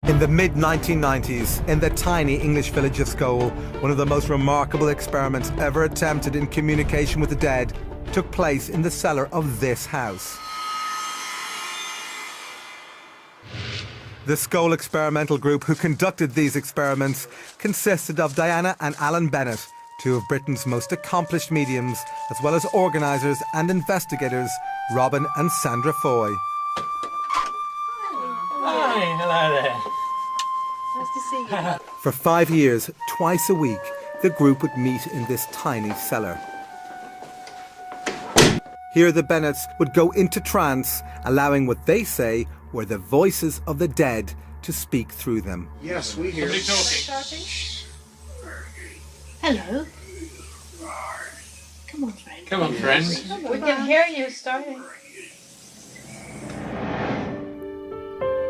In the mid-1990s, in the tiny English village of Scole, one of the most remarkable experiments ever attempted in communication with the dead took place in the cellar of this house. The Scole experimental group who conducted these experiments consisted of Diana and Alan Bennett, two of Britain's most accomplished mediums, as well as organisers and investigators Robin and Sandra Foy. Hi, hello there. Nice to see you. For 5 years, twice a week, the group would meet in this tiny cellar. Here the Bennetts would go into trance, allowing what they say were the voices of the dead to speak through them. Yes, we hear. Talking. Hello. Come on, friend. Come on, friend. We can hear you starting.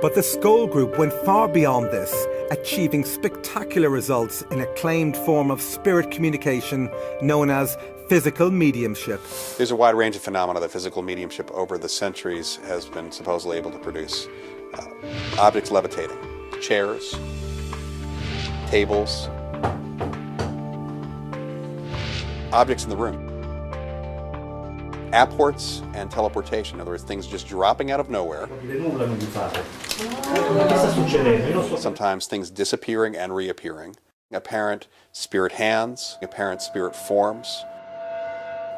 But the Scole group went far beyond this, achieving spectacular results in a claimed form of spirit communication known as physical mediumship. There's a wide range of phenomena that physical mediumship over the centuries has been supposedly able to produce. Objects levitating, chairs, tables, objects in the room. Apports and teleportation, in other words, things just dropping out of nowhere. Sometimes things disappearing and reappearing. Apparent spirit hands, apparent spirit forms.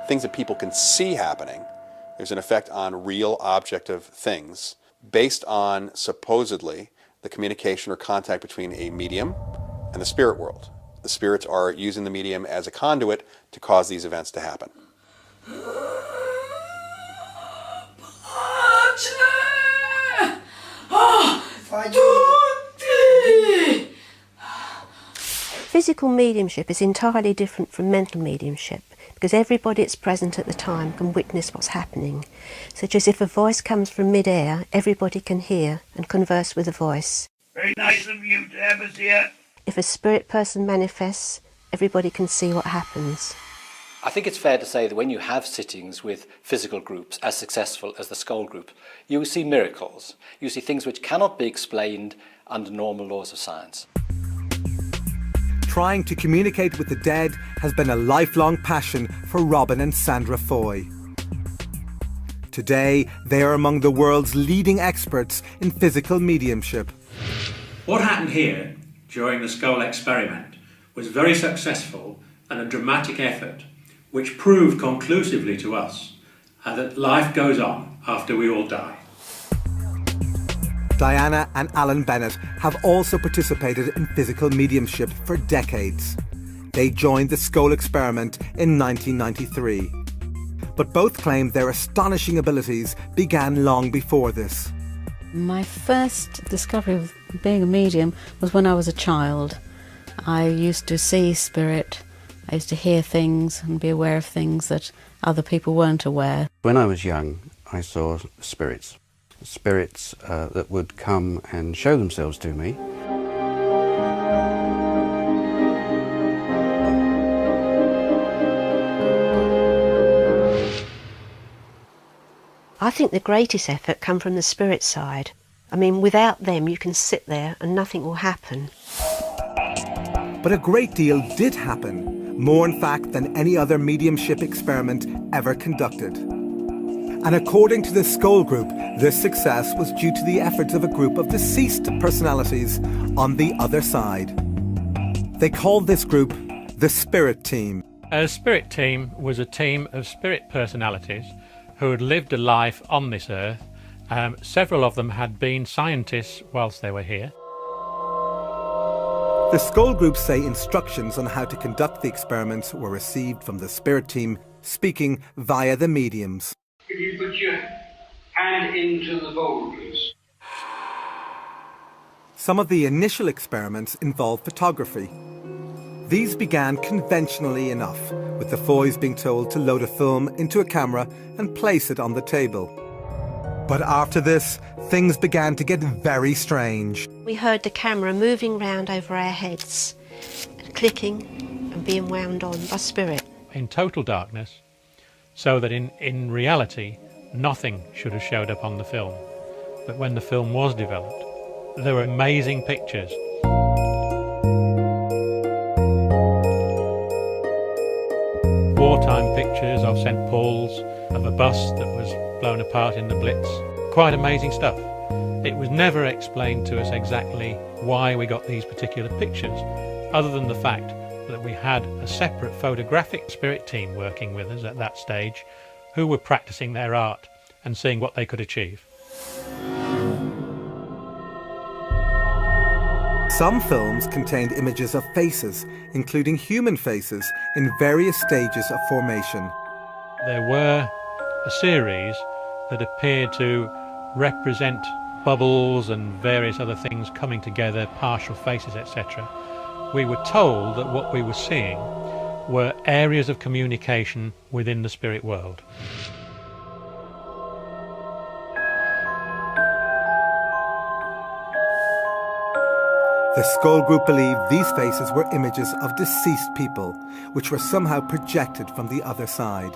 Things that people can see happening. There's an effect on real objective things based on, supposedly, the communication or contact between a medium and the spirit world. The spirits are using the medium as a conduit to cause these events to happen. Physical mediumship is entirely different from mental mediumship because everybody that's present at the time can witness what's happening. Such as if a voice comes from mid-air, everybody can hear and converse with the voice. Very nice of you to have us here. If a spirit person manifests, everybody can see what happens. I think it's fair to say that when you have sittings with physical groups as successful as the Scole group, you will see miracles. You see things which cannot be explained under normal laws of science. Trying to communicate with the dead has been a lifelong passion for Robin and Sandra Foy. Today, they are among the world's leading experts in physical mediumship. What happened here during the Scole experiment was very successful and a dramatic effort which proved conclusively to us that life goes on after we all die. Diana and Alan Bennett have also participated in physical mediumship for decades. They joined the Scole experiment in 1993. But both claim their astonishing abilities began long before this. My first discovery of being a medium was when I was a child. I used to see spirit. I used to hear things and be aware of things that other people weren't aware. When I was young, I saw spirits. Spirits that would come and show themselves to me. I think the greatest effort come from the spirit side. I mean, without them you can sit there and nothing will happen. But a great deal did happen, more in fact than any other mediumship experiment ever conducted. And according to the Scole group, this success was due to the efforts of a group of deceased personalities on the other side. They called this group the Spirit Team. A spirit team was a team of spirit personalities who had lived a life on this earth. Several of them had been scientists whilst they were here. The Scole group say instructions on how to conduct the experiments were received from the Spirit Team, speaking via the mediums. If you put your hand into the bowl, please. Some of the initial experiments involved photography. These began conventionally enough, with the Foys being told to load a film into a camera and place it on the table. But after this, things began to get very strange. We heard the camera moving round over our heads, clicking and being wound on by spirit. In total darkness, so that in reality, nothing should have showed up on the film. But when the film was developed, There were amazing pictures. Wartime pictures of St Paul's, of a bus that was blown apart in the Blitz. Quite amazing stuff. It was never explained to us exactly why we got these particular pictures, other than the fact that we had a separate photographic spirit team working with us at that stage, who were practicing their art and seeing what they could achieve. Some films contained images of faces, including human faces, in various stages of formation. There were a series that appeared to represent bubbles and various other things coming together, partial faces, etc. We were told that what we were seeing were areas of communication within the spirit world. The Scole group believed these faces were images of deceased people, which were somehow projected from the other side.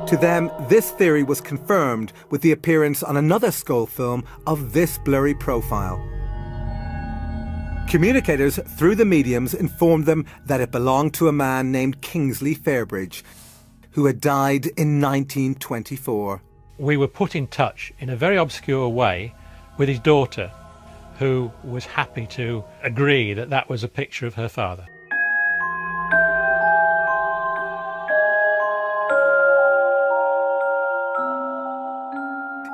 To them, this theory was confirmed with the appearance on another Scole film of this blurry profile. Communicators through the mediums informed them that it belonged to a man named Kingsley Fairbridge, who had died in 1924. We were put in touch in a very obscure way with his daughter, who was happy to agree that that was a picture of her father.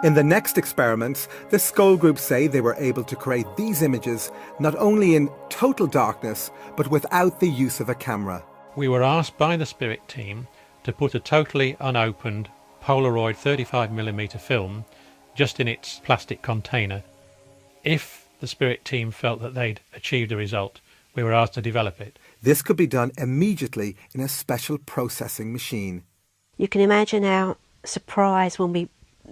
In the next experiments, the Scole group say they were able to create these images not only in total darkness, but without the use of a camera. We were asked by the spirit team to put a totally unopened Polaroid 35mm film just in its plastic container. If the spirit team felt that they'd achieved a result, we were asked to develop it. This could be done immediately in a special processing machine. You can imagine our surprise when we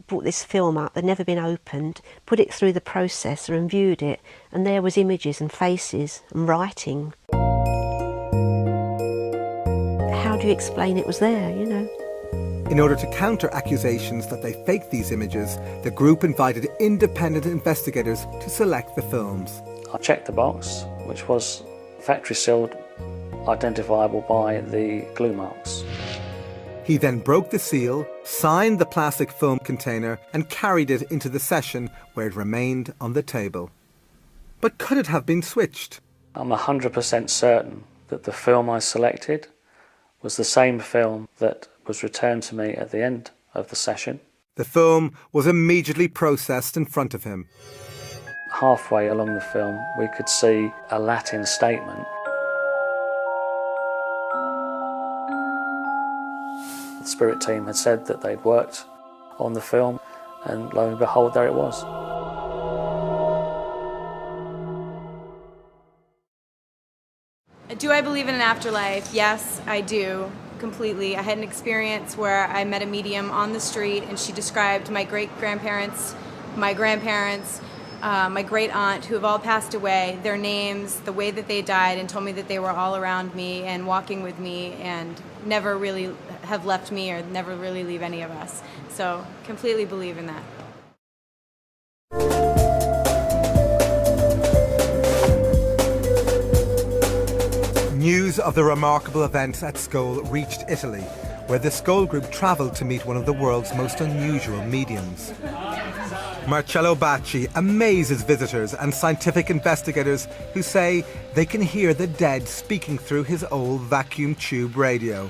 brought this film up, they'd never been opened, put it through the processor and viewed it, and there was images and faces and writing. How do you explain it was there, you know? In order to counter accusations that they faked these images, the group invited independent investigators to select the films. I checked the box, which was factory sealed, identifiable by the glue marks. He then broke the seal, signed the plastic film container and carried it into the session where it remained on the table. But could it have been switched? I'm 100% certain that the film I selected was the same film that was returned to me at the end of the session. The film was immediately processed in front of him. Halfway along the film, we could see a Latin statement. The spirit team had said that they'd worked on the film, and lo and behold, there it was. Do I believe in an afterlife? Yes, I do, completely. I had an experience where I met a medium on the street, and she described my great-grandparents, my grandparents, my great-aunt, who have all passed away, their names, the way that they died, and told me that they were all around me and walking with me and never really have left me or never really leave any of us. So, completely believe in that. News of the remarkable events at Scole reached Italy, where the Scole group travelled to meet one of the world's most unusual mediums. Marcello Bacci amazes visitors and scientific investigators who say they can hear the dead speaking through his old vacuum tube radio.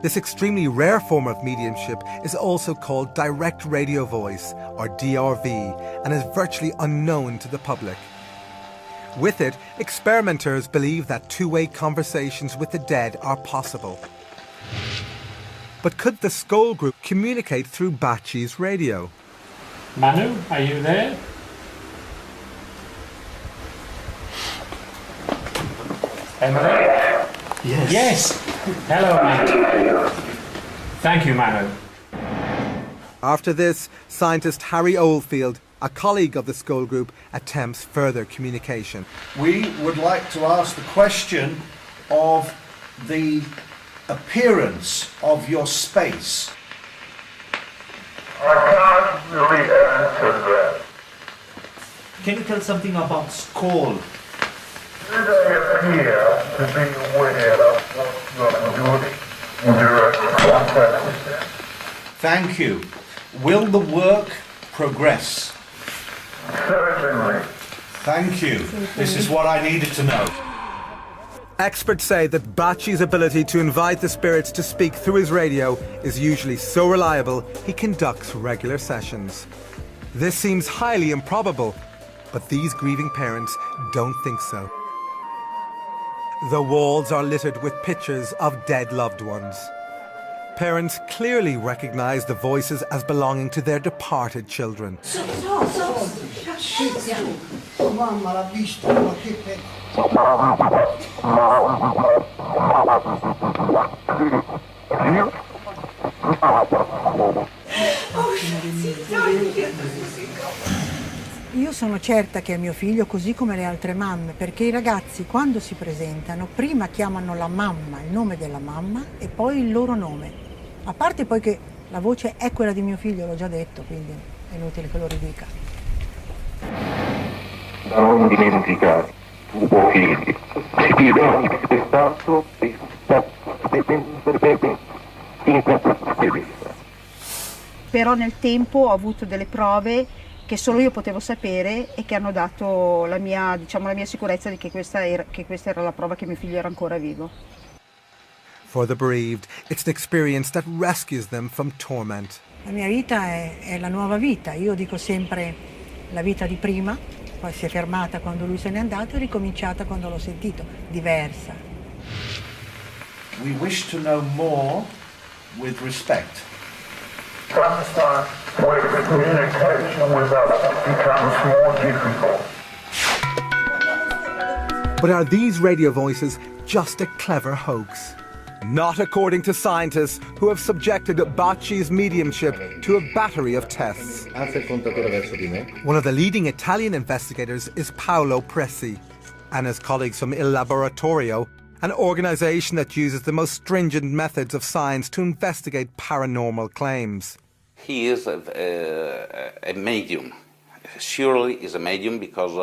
This extremely rare form of mediumship is also called direct radio voice, or DRV, and is virtually unknown to the public. With it, experimenters believe that two-way conversations with the dead are possible. But could the Scole group communicate through Bacci's radio? Manu, are you there? Emily? Yes. Yes. Hello, mate. Thank you, Manu. After this, scientist Harry Oldfield a colleague of the Scole group attempts further communication. We would like to ask the question of the appearance of your space. I can't really answer that. Can you tell something about Scole? Did I appear to be aware of what you're doing in direct contact with them? Thank you. Will the work progress? Certainly. Thank you. This is what I needed to know. Experts say that Bachi's ability to invite the spirits to speak through his radio is usually so reliable he conducts regular sessions. This seems highly improbable, but these grieving parents don't think so. The walls are littered with pictures of dead loved ones. Parents clearly recognize the voices as belonging to their departed children. Io sono certa che è mio figlio così come le altre mamme, perché i ragazzi quando si presentano prima chiamano la mamma, il nome della mamma e poi il loro nome. A parte poi che la voce è quella di mio figlio, l'ho già detto, quindi è inutile che lo ridica. Da non dimenticare, tuo figlio, si dirà che è stato Però nel tempo ho avuto delle prove che solo io potevo sapere e che hanno dato la mia sicurezza di che questa era la prova che mio figlio era ancora vivo. For the bereaved, it's an experience that rescues them from torment. La mia vita è la nuova vita, io dico sempre la vita di prima, poi si è fermata quando lui se n'è andato e ricominciata quando l'ho sentito, diversa. We wish to know more with respect. Sometimes where the communication with us becomes more difficult. But are these radio voices just a clever hoax? Not according to scientists who have subjected Bachi's mediumship to a battery of tests. One of the leading Italian investigators is Paolo Presi, and his colleagues from Il Laboratorio, an organisation that uses the most stringent methods of science to investigate paranormal claims. He is a medium. Surely is a medium because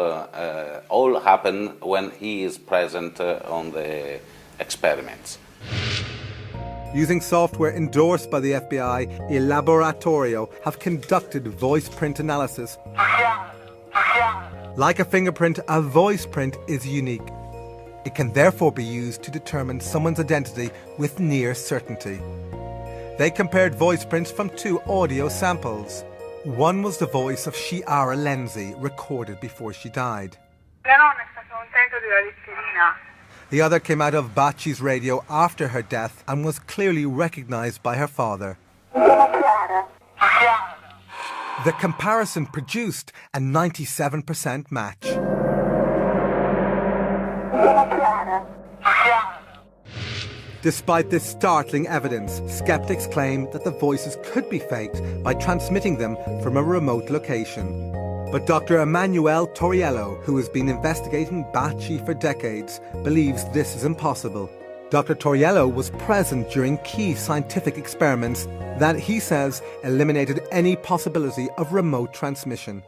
all happen when he is present on the experiments. Using software endorsed by the FBI, Il Laboratorio have conducted voice print analysis. Like a fingerprint, a voice print is unique. It can therefore be used to determine someone's identity with near certainty. They compared voice prints from two audio samples. One was the voice of Chiara Lenzi, recorded before she died. The other came out of Bachi's radio after her death and was clearly recognised by her father. The comparison produced a 97% match. Despite this startling evidence, skeptics claim that the voices could be faked by transmitting them from a remote location. But Dr. Emanuele Toriello, who has been investigating Bachi for decades, believes this is impossible. Dr. Toriello was present during key scientific experiments that, he says, eliminated any possibility of remote transmission.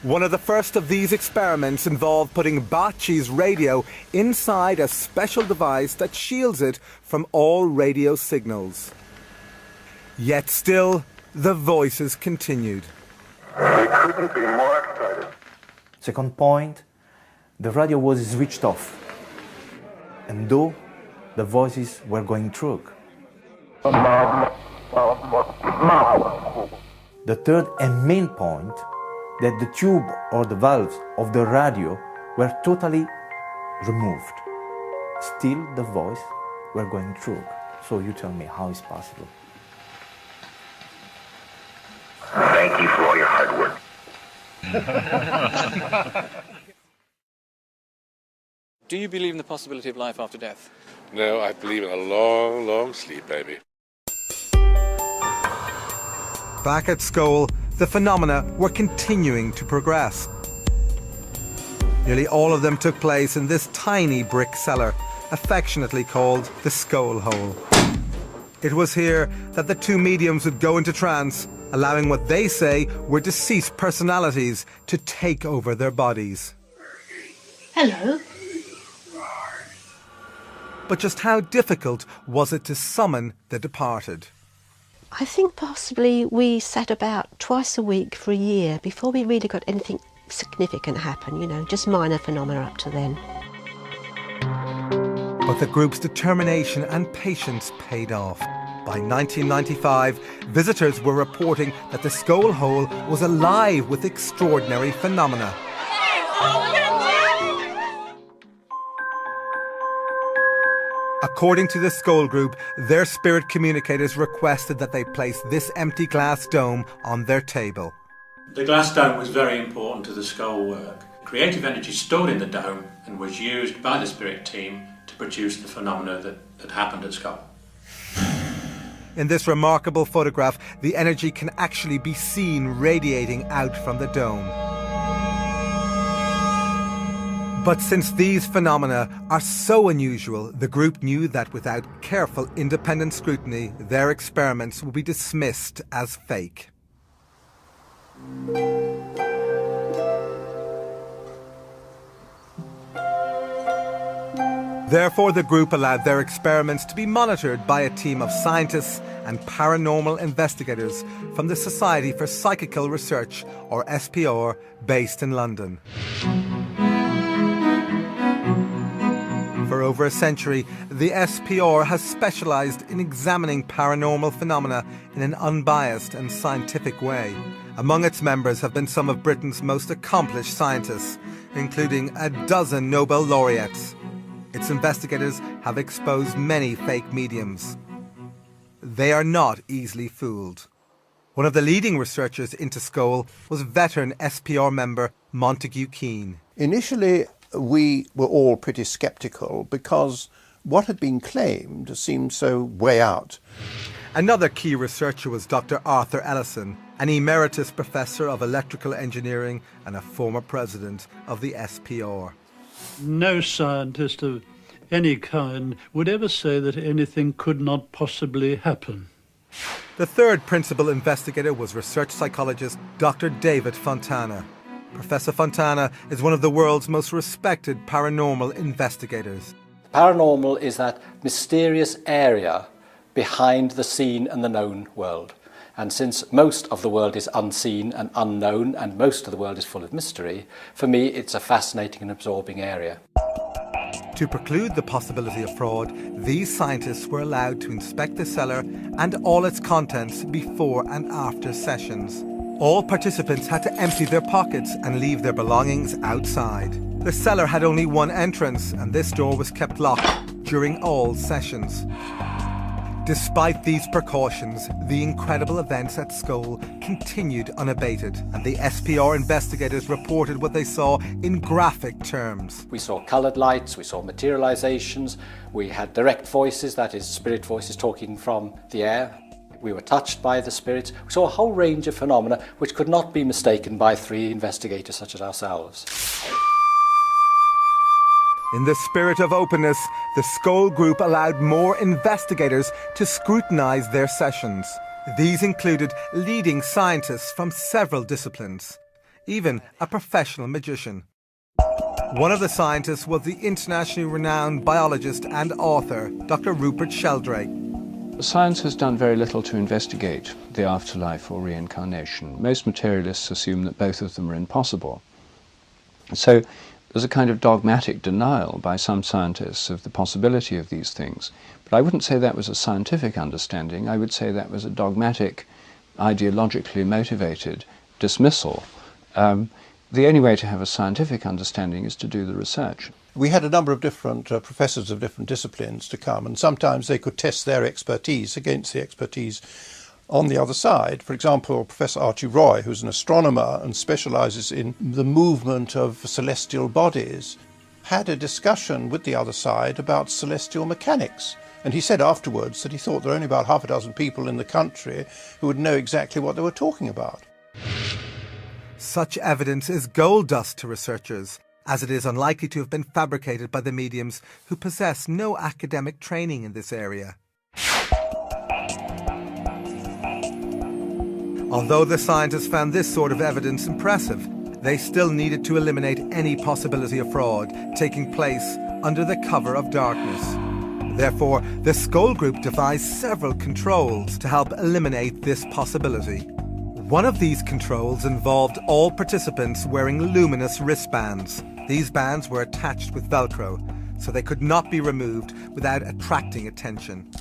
One of the first of these experiments involved putting Bachi's radio inside a special device that shields it from all radio signals. Yet still, the voices continued. We couldn't be more excited. Second point, the radio was switched off, and though the voices were going through. The third and main point, that the tube or the valves of the radio were totally removed. Still the voice were going through. So you tell me how it's possible. Thank you for all your hard work. Do you believe in the possibility of life after death? No, I believe in a long, long sleep, baby. Back at Scole, the phenomena were continuing to progress. Nearly all of them took place in this tiny brick cellar, affectionately called the Scole Hole. It was here that the two mediums would go into trance, allowing what they say were deceased personalities to take over their bodies. Hello. But just how difficult was it to summon the departed? I think possibly we sat about twice a week for a year before we really got anything significant happen, you know, just minor phenomena up to then. But the group's determination and patience paid off. By 1995, visitors were reporting that the Scole Hole was alive with extraordinary phenomena. According to the Scole group, their spirit communicators requested that they place this empty glass dome on their table. The glass dome was very important to the Scole work. Creative energy stored in the dome and was used by the spirit team to produce the phenomena that happened at Scole. In this remarkable photograph, the energy can actually be seen radiating out from the dome. But since these phenomena are so unusual, the group knew that without careful independent scrutiny, their experiments would be dismissed as fake. Therefore, the group allowed their experiments to be monitored by a team of scientists and paranormal investigators from the Society for Psychical Research, or SPR, based in London. For over a century, the SPR has specialised in examining paranormal phenomena in an unbiased and scientific way. Among its members have been some of Britain's most accomplished scientists, including a dozen Nobel laureates. Its investigators have exposed many fake mediums. They are not easily fooled. One of the leading researchers into Scole was veteran SPR member Montague Keane. Initially, we were all pretty sceptical because what had been claimed seemed so way out. Another key researcher was Dr. Arthur Ellison, an emeritus professor of electrical engineering and a former president of the SPR. No scientist of any kind would ever say that anything could not possibly happen. The third principal investigator was research psychologist Dr. David Fontana. Professor Fontana is one of the world's most respected paranormal investigators. Paranormal is that mysterious area behind the seen and the known world. And since most of the world is unseen and unknown, and most of the world is full of mystery, for me it's a fascinating and absorbing area. To preclude the possibility of fraud, these scientists were allowed to inspect the cellar and all its contents before and after sessions. All participants had to empty their pockets and leave their belongings outside. The cellar had only one entrance, and this door was kept locked during all sessions. Despite these precautions, the incredible events at Scole continued unabated, and the SPR investigators reported what they saw in graphic terms. We saw coloured lights, we saw materializations, we had direct voices, that is, spirit voices talking from the air. We were touched by the spirits. We saw a whole range of phenomena which could not be mistaken by three investigators such as ourselves. In the spirit of openness, the Scole group allowed more investigators to scrutinise their sessions. These included leading scientists from several disciplines, even a professional magician. One of the scientists was the internationally renowned biologist and author, Dr. Rupert Sheldrake. Science has done very little to investigate the afterlife or reincarnation. Most materialists assume that both of them are impossible. So there's a kind of dogmatic denial by some scientists of the possibility of these things. But I wouldn't say that was a scientific understanding. I would say that was a dogmatic, ideologically motivated dismissal. The only way to have a scientific understanding is to do the research. We had a number of different professors of different disciplines to come, and sometimes they could test their expertise against the expertise on the other side. For example, Professor Archie Roy, who's an astronomer and specialises in the movement of celestial bodies, had a discussion with the other side about celestial mechanics. And he said afterwards that he thought there were only about half a dozen people in the country who would know exactly what they were talking about. Such evidence is gold dust to researchers, as it is unlikely to have been fabricated by the mediums who possess no academic training in this area. Although the scientists found this sort of evidence impressive, they still needed to eliminate any possibility of fraud taking place under the cover of darkness. Therefore, the Scole group devised several controls to help eliminate this possibility. One of these controls involved all participants wearing luminous wristbands. These bands were attached with Velcro, so they could not be removed without attracting attention.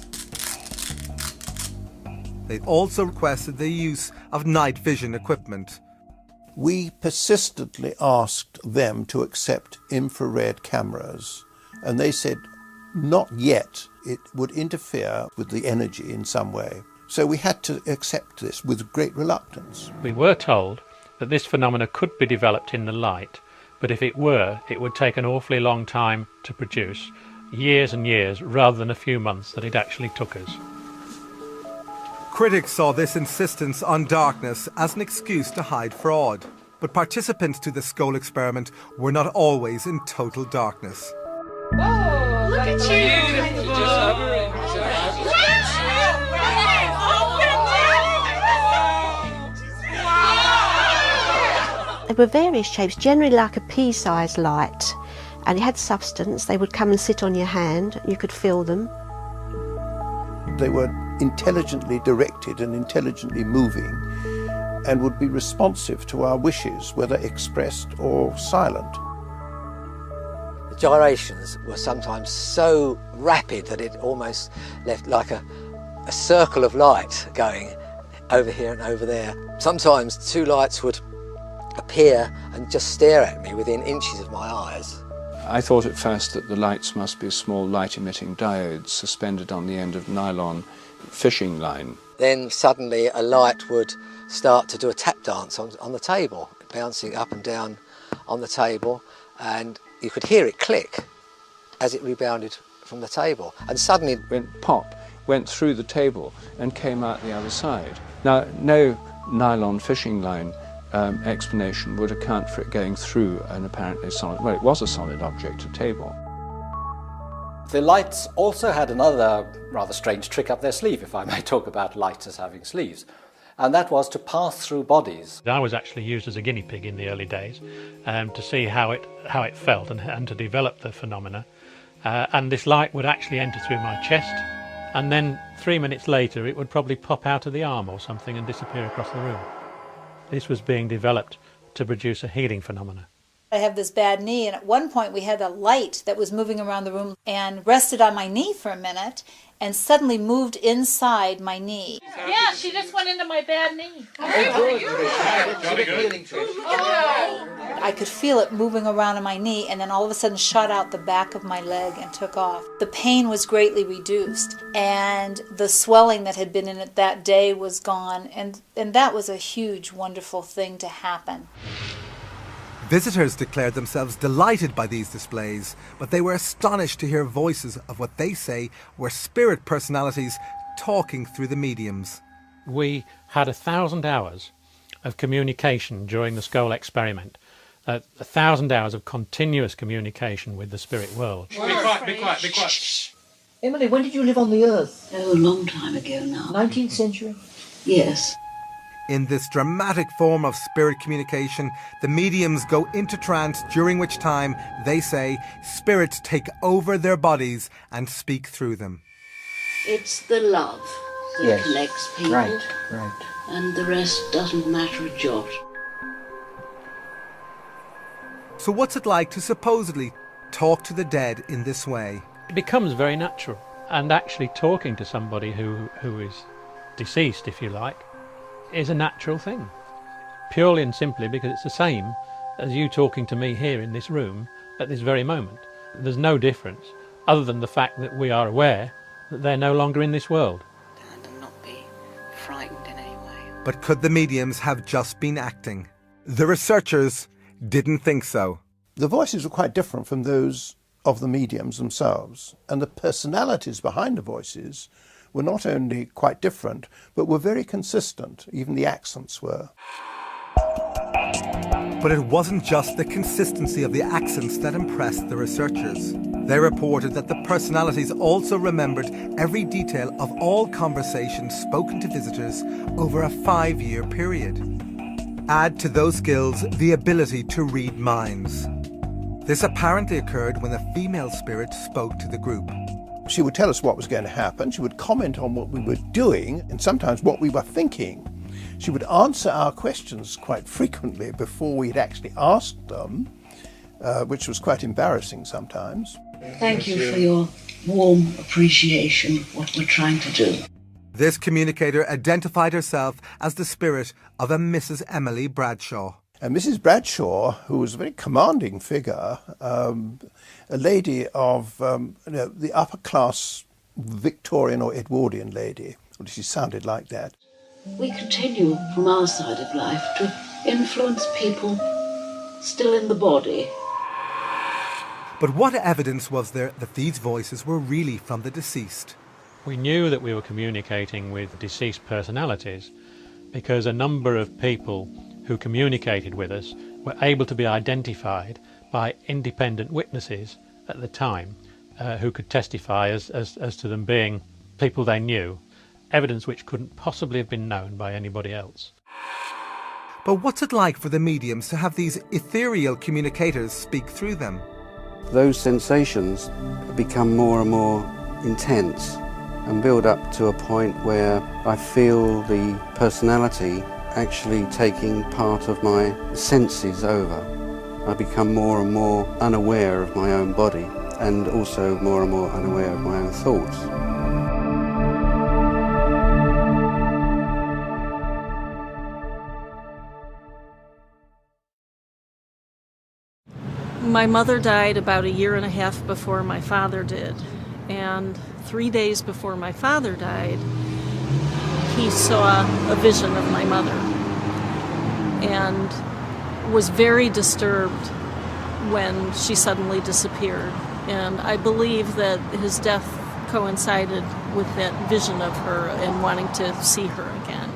They also requested the use of night vision equipment. We persistently asked them to accept infrared cameras, and they said not yet. It would interfere with the energy in some way. So we had to accept this with great reluctance. We were told that this phenomena could be developed in the light, but if it were, it would take an awfully long time to produce, years and years, rather than a few months that it actually took us. Critics saw this insistence on darkness as an excuse to hide fraud, but participants to the Scole experiment were not always in total darkness. Oh, look at you! There were various shapes, generally like a pea-sized light, and it had substance. They would come and sit on your hand, you could feel them. They were intelligently directed and intelligently moving, and would be responsive to our wishes, whether expressed or silent. The gyrations were sometimes so rapid that it almost left like a circle of light going over here and over there. Sometimes two lights would appear and just stare at me within inches of my eyes. I thought at first that the lights must be small light-emitting diodes suspended on the end of nylon fishing line. Then suddenly a light would start to do a tap dance on the table, bouncing up and down on the table, and you could hear it click as it rebounded from the table. And suddenly it went pop, went through the table and came out the other side. Now, no nylon fishing line explanation would account for it going through an apparently solid, well, it was a solid object, a table. The lights also had another rather strange trick up their sleeve, if I may talk about lights as having sleeves, and that was to pass through bodies. I was actually used as a guinea pig in the early days to see how it felt and to develop the phenomena. And this light would actually enter through my chest, and then 3 minutes later it would probably pop out of the arm or something and disappear across the room. This was being developed to produce a healing phenomena. I have this bad knee, and at one point we had a light that was moving around the room and rested on my knee for a minute and suddenly moved inside my knee. Yeah, she just went into my bad knee. I could feel it moving around in my knee and then all of a sudden shot out the back of my leg and took off. The pain was greatly reduced and the swelling that had been in it that day was gone, and that was a huge, wonderful thing to happen. Visitors declared themselves delighted by these displays, but they were astonished to hear voices of what they say were spirit personalities talking through the mediums. We had 1,000 hours of communication during the Scole experiment, 1,000 hours of continuous communication with the spirit world. Be quiet, be quiet, be quiet. Emily, when did you live on the Earth? Oh, a long time ago now. 19th century? Yes. In this dramatic form of spirit communication, the mediums go into trance, during which time, they say, spirits take over their bodies and speak through them. It's the love that connects people. Right. And the rest doesn't matter a jot. So what's it like to supposedly talk to the dead in this way? It becomes very natural, and actually talking to somebody who is deceased, if you like, is a natural thing, purely and simply because it's the same as you talking to me here in this room at this very moment. There's no difference other than the fact that we are aware that they're no longer in this world. And not be frightened in any way. But could the mediums have just been acting? The researchers didn't think so. The voices were quite different from those of the mediums themselves, and the personalities behind the voices were not only quite different, but were very consistent. Even the accents were. But it wasn't just the consistency of the accents that impressed the researchers. They reported that the personalities also remembered every detail of all conversations spoken to visitors over a 5-year period. Add to those skills the ability to read minds. This apparently occurred when a female spirit spoke to the group. She would tell us what was going to happen, she would comment on what we were doing, and sometimes what we were thinking. She would answer our questions quite frequently before we'd actually asked them, which was quite embarrassing sometimes. Thank you for your warm appreciation of what we're trying to do. This communicator identified herself as the spirit of a Mrs. Emily Bradshaw. And Mrs. Bradshaw, who was a very commanding figure, a lady of the upper class Victorian or Edwardian lady, or she sounded like that. We continue from our side of life to influence people still in the body. But what evidence was there that these voices were really from the deceased? We knew that we were communicating with deceased personalities because a number of people who communicated with us were able to be identified by independent witnesses at the time who could testify as to them being people they knew, evidence which couldn't possibly have been known by anybody else. But what's it like for the mediums to have these ethereal communicators speak through them? Those sensations become more and more intense and build up to a point where I feel the personality actually taking part of my senses over. I become more and more unaware of my own body and also more and more unaware of my own thoughts. My mother died about 1.5 years before my father did, and 3 days before my father died, he saw a vision of my mother and was very disturbed when she suddenly disappeared. And I believe that his death coincided with that vision of her and wanting to see her again.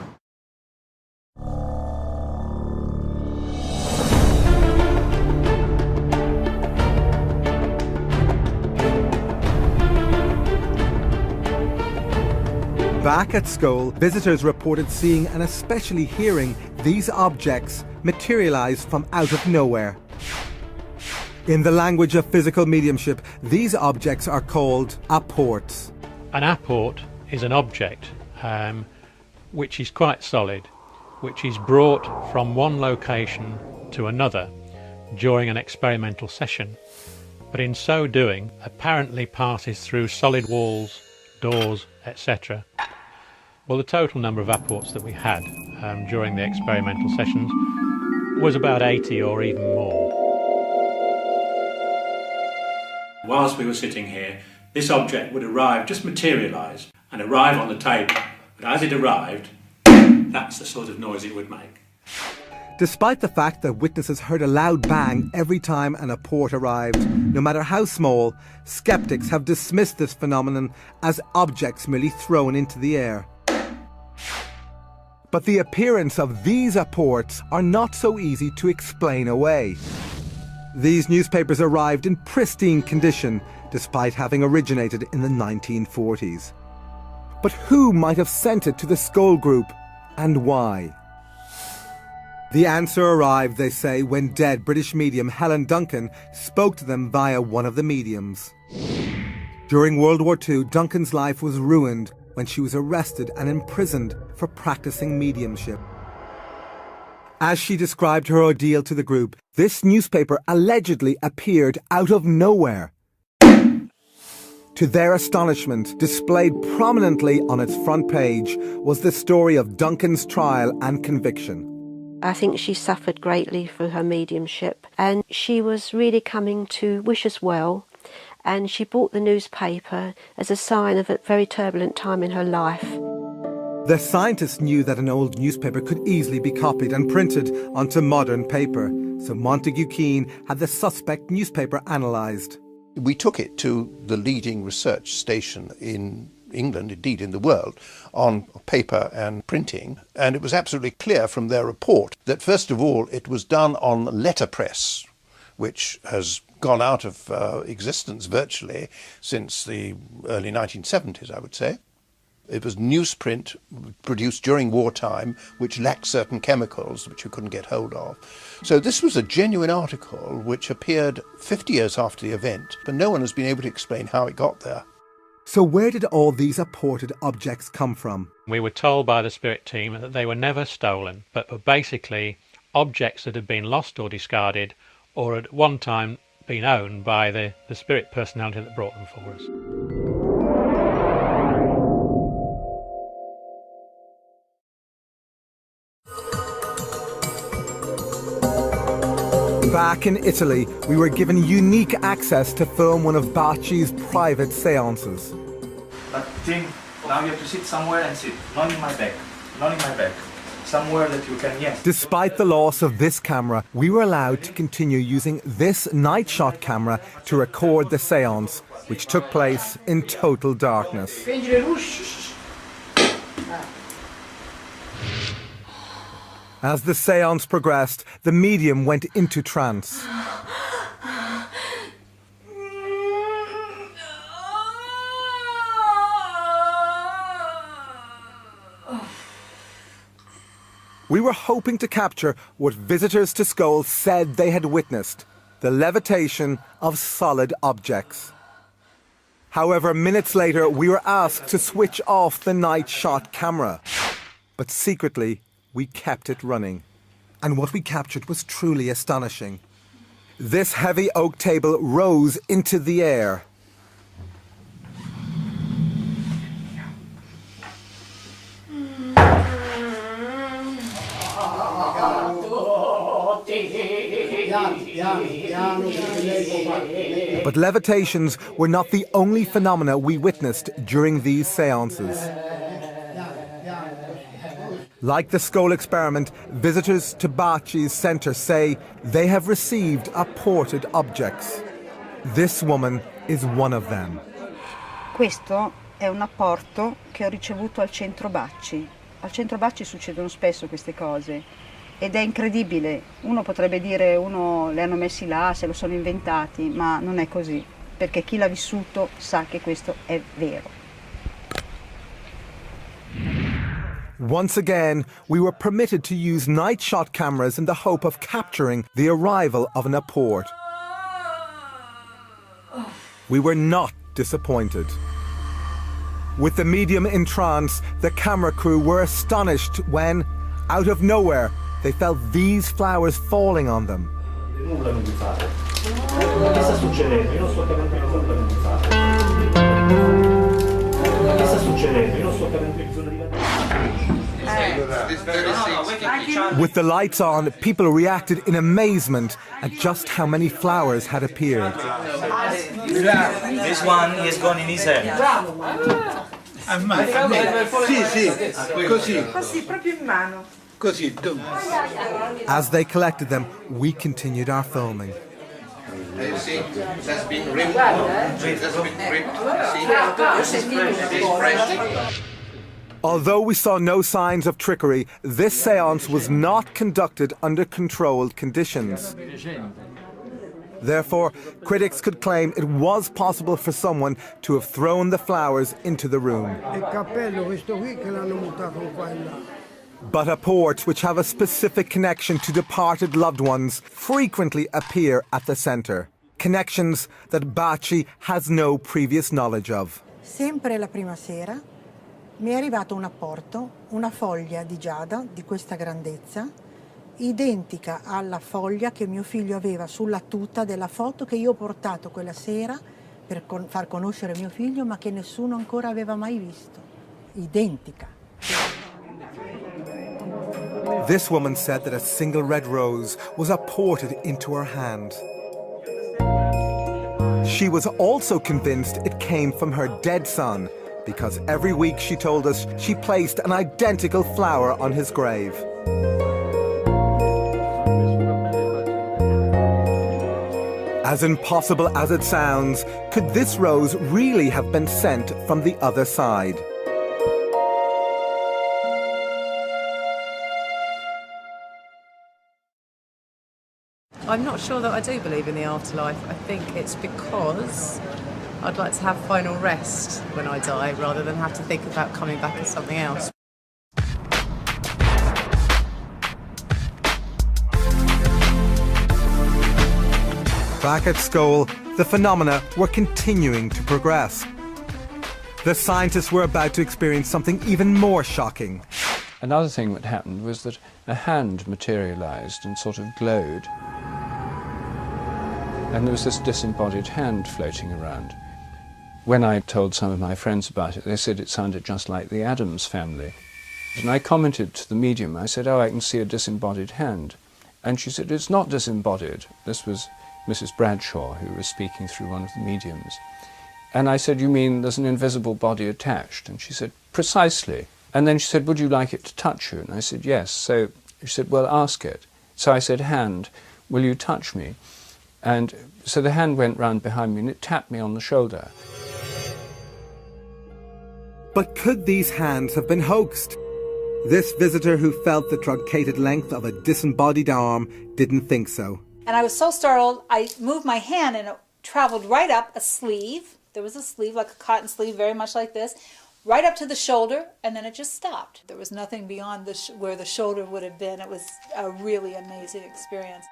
Back at Scole, visitors reported seeing and especially hearing these objects materialize from out of nowhere. In the language of physical mediumship, these objects are called apports. An apport is an object which is quite solid, which is brought from one location to another during an experimental session, but in so doing apparently passes through solid walls, doors, etc. Well, the total number of apports that we had during the experimental sessions was about 80 or even more. Whilst we were sitting here, this object would arrive, just materialise, and arrive on the table. But as it arrived, that's the sort of noise it would make. Despite the fact that witnesses heard a loud bang every time an apport arrived, no matter how small, skeptics have dismissed this phenomenon as objects merely thrown into the air. But the appearance of these apports are not so easy to explain away. These newspapers arrived in pristine condition, despite having originated in the 1940s. But who might have sent it to the Scole group, and why? The answer arrived, they say, when dead British medium Helen Duncan spoke to them via one of the mediums. During World War II, Duncan's life was ruined when she was arrested and imprisoned for practicing mediumship. As she described her ordeal to the group, this newspaper allegedly appeared out of nowhere. To their astonishment, displayed prominently on its front page was the story of Duncan's trial and conviction. I think she suffered greatly through her mediumship, and she was really coming to wish us well, and she bought the newspaper as a sign of a very turbulent time in her life. The scientists knew that an old newspaper could easily be copied and printed onto modern paper, so Montague Keane had the suspect newspaper analysed. We took it to the leading research station in England, indeed in the world, on paper and printing. And it was absolutely clear from their report that, first of all, it was done on letterpress, which has gone out of existence virtually since the early 1970s, I would say. It was newsprint produced during wartime, which lacked certain chemicals which you couldn't get hold of. So this was a genuine article which appeared 50 years after the event, but no one has been able to explain how it got there. So where did all these apported objects come from? We were told by the spirit team that they were never stolen, but were basically objects that had been lost or discarded, or at one time been owned by the spirit personality that brought them for us. Back in Italy, we were given unique access to film one of Bacci's private seances. But Tim, now you have to sit somewhere and sit. Not in my back. Not in my back. Somewhere that you can, yes. Despite the loss of this camera, we were allowed to continue using this night shot camera to record the seance, which took place in total darkness. As the seance progressed, the medium went into trance. We were hoping to capture what visitors to Scole said they had witnessed, the levitation of solid objects. However, minutes later, we were asked to switch off the night shot camera. But secretly, we kept it running. And what we captured was truly astonishing. This heavy oak table rose into the air. But levitations were not the only phenomena we witnessed during these seances. Like the Scole experiment, visitors to Bacci's centre say they have received apported objects. This woman is one of them. Questo è un apporto che ho ricevuto al centro Bacci. Al centro Bacci succedono spesso queste cose ed è incredibile. Uno potrebbe dire le hanno messi là, se lo sono inventati, ma non è così, perché chi l'ha vissuto sa che questo è vero. Once again, we were permitted to use night shot cameras in the hope of capturing the arrival of an apport. We were not disappointed. With the medium in trance, the camera crew were astonished when, out of nowhere, they felt these flowers falling on them. Che sta succedendo? Io non sto capendo cosa di fare. Che sta succedendo? Io non sto capendo cosa di With the lights on, people reacted in amazement at just how many flowers had appeared. This one is gone in his hand. Sì, così. Così, proprio in mano. Così. As they collected them, we continued our filming. You see, it has been ripped. It has been ripped. See? Although we saw no signs of trickery, this séance was not conducted under controlled conditions. Therefore, critics could claim it was possible for someone to have thrown the flowers into the room. But apports which have a specific connection to departed loved ones frequently appear at the centre. Connections that Bacci has no previous knowledge of. Sempre la prima sera mi è arrivato un apporto, una foglia di giada di questa grandezza, identica alla foglia che mio figlio aveva sulla tuta della foto che io ho portato quella sera per far conoscere mio figlio, ma che nessuno ancora aveva mai visto. Identica. This woman said that a single red rose was apported into her hand. She was also convinced it came from her dead son, because every week, she told us, she placed an identical flower on his grave. As impossible as it sounds, could this rose really have been sent from the other side? I'm not sure that I do believe in the afterlife. I think it's because I'd like to have final rest when I die rather than have to think about coming back as something else. Back at Scole, the phenomena were continuing to progress. The scientists were about to experience something even more shocking. Another thing that happened was that a hand materialised and sort of glowed. And there was this disembodied hand floating around. When I told some of my friends about it, they said it sounded just like the Addams family. And I commented to the medium, I said, "Oh, I can see a disembodied hand." And she said, "It's not disembodied." This was Mrs. Bradshaw, who was speaking through one of the mediums. And I said, "You mean there's an invisible body attached?" And she said, "Precisely." And then she said, "Would you like it to touch you?" And I said, "Yes." So she said, "Well, ask it." So I said, "Hand, will you touch me?" And so the hand went round behind me and it tapped me on the shoulder. But could these hands have been hoaxed? This visitor who felt the truncated length of a disembodied arm didn't think so. And I was so startled, I moved my hand and it traveled right up a sleeve. There was a sleeve, like a cotton sleeve, very much like this, right up to the shoulder, and then it just stopped. There was nothing beyond where the shoulder would have been. It was a really amazing experience.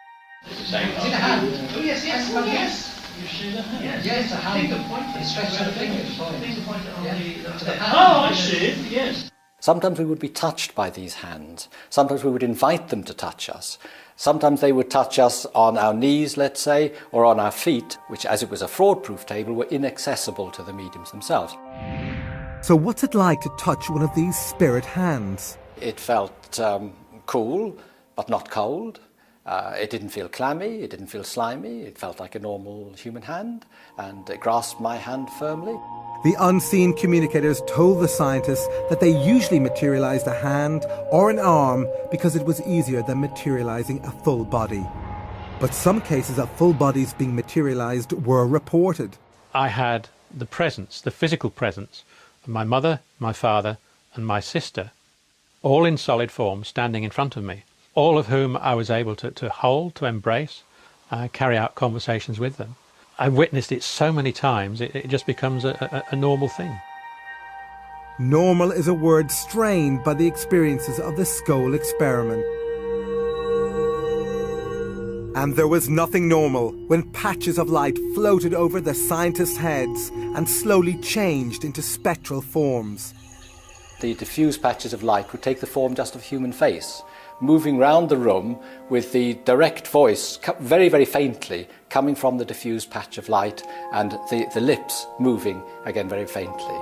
See the hand? Oh, yes, yes, oh, yes. You see the hand? Yes, yes, the hand. Finger pointed. Stretch the fingers. Finger pointed on the hand. Oh, I see it, yes. Sometimes we would be touched by these hands. Sometimes we would invite them to touch us. Sometimes they would touch us on our knees, let's say, or on our feet, which, as it was a fraud-proof table, were inaccessible to the mediums themselves. So what's it like to touch one of these spirit hands? It felt cool, but not cold. It didn't feel clammy, it didn't feel slimy. It felt like a normal human hand, and it grasped my hand firmly. The unseen communicators told the scientists that they usually materialized a hand or an arm because it was easier than materializing a full body. But some cases of full bodies being materialized were reported. I had the presence, the physical presence, of my mother, my father, and my sister, all in solid form, standing in front of me, all of whom I was able to hold, to embrace, carry out conversations with them. I've witnessed it so many times, it just becomes a normal thing. Normal is a word strained by the experiences of the Scole experiment. And there was nothing normal when patches of light floated over the scientists' heads and slowly changed into spectral forms. The diffuse patches of light would take the form just of a human face, moving round the room with the direct voice, very, very faintly, coming from the diffused patch of light, and the lips moving, again, very faintly.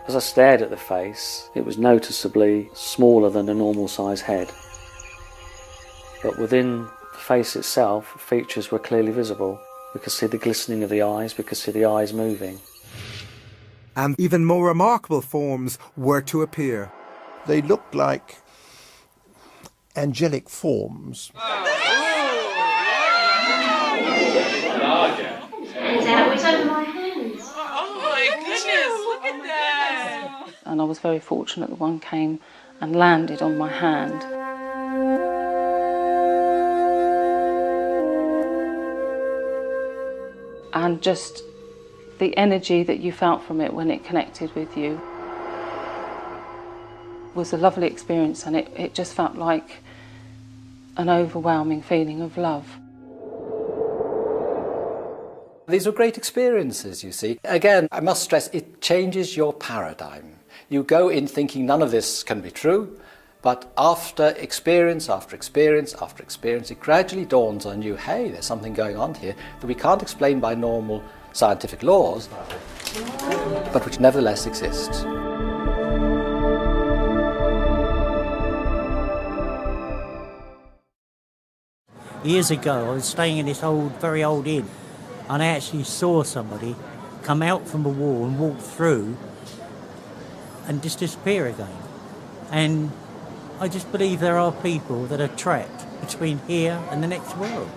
As I stared at the face, it was noticeably smaller than a normal size head. But within the face itself, features were clearly visible. We could see the glistening of the eyes, we could see the eyes moving. And even more remarkable forms were to appear. They looked like angelic forms. Is that what's over my hands? Oh my goodness, look at that! And I was very fortunate that one came and landed on my hand. And just the energy that you felt from it when it connected with you was a lovely experience, and it just felt like an overwhelming feeling of love. These are great experiences, you see. Again, I must stress, it changes your paradigm. You go in thinking none of this can be true, but after experience after experience after experience, it gradually dawns on you, hey, there's something going on here that we can't explain by normal scientific laws, but which nevertheless exists. Years ago, I was staying in this very old inn, and I actually saw somebody come out from the wall and walk through and just disappear again. And I just believe there are people that are trapped between here and the next world.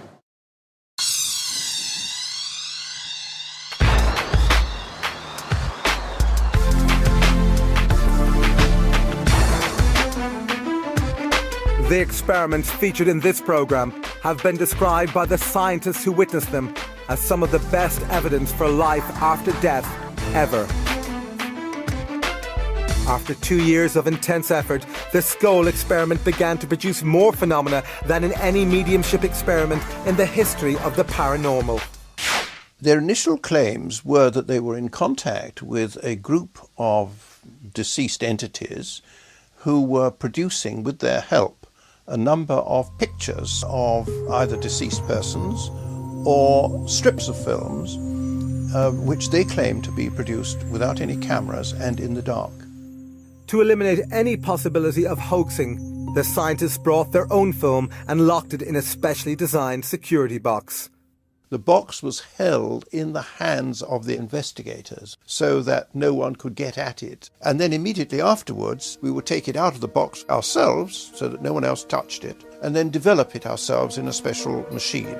The experiments featured in this program have been described by the scientists who witnessed them as some of the best evidence for life after death ever. After 2 years of intense effort, the Scole experiment began to produce more phenomena than in any mediumship experiment in the history of the paranormal. Their initial claims were that they were in contact with a group of deceased entities who were producing, with their help, a number of pictures of either deceased persons or strips of films, which they claimed to be produced without any cameras and in the dark. To eliminate any possibility of hoaxing, the scientists brought their own film and locked it in a specially designed security box. The box was held in the hands of the investigators so that no one could get at it. And then immediately afterwards, we would take it out of the box ourselves so that no one else touched it, and then develop it ourselves in a special machine.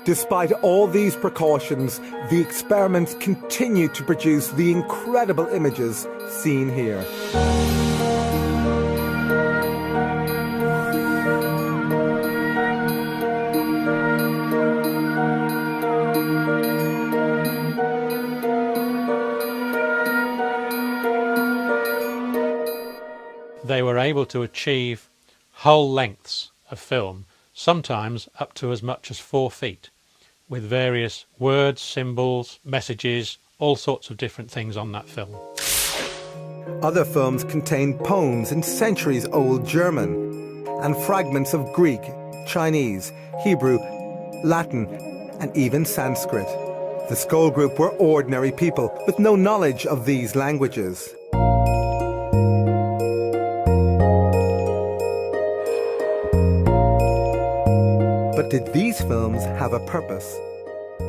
Despite all these precautions, the experiments continued to produce the incredible images seen here. They were able to achieve whole lengths of film, sometimes up to as much as 4 feet, with various words, symbols, messages, all sorts of different things on that film. Other films contained poems in centuries-old German and fragments of Greek, Chinese, Hebrew, Latin, and even Sanskrit. The Scole group were ordinary people with no knowledge of these languages. But did these films have a purpose?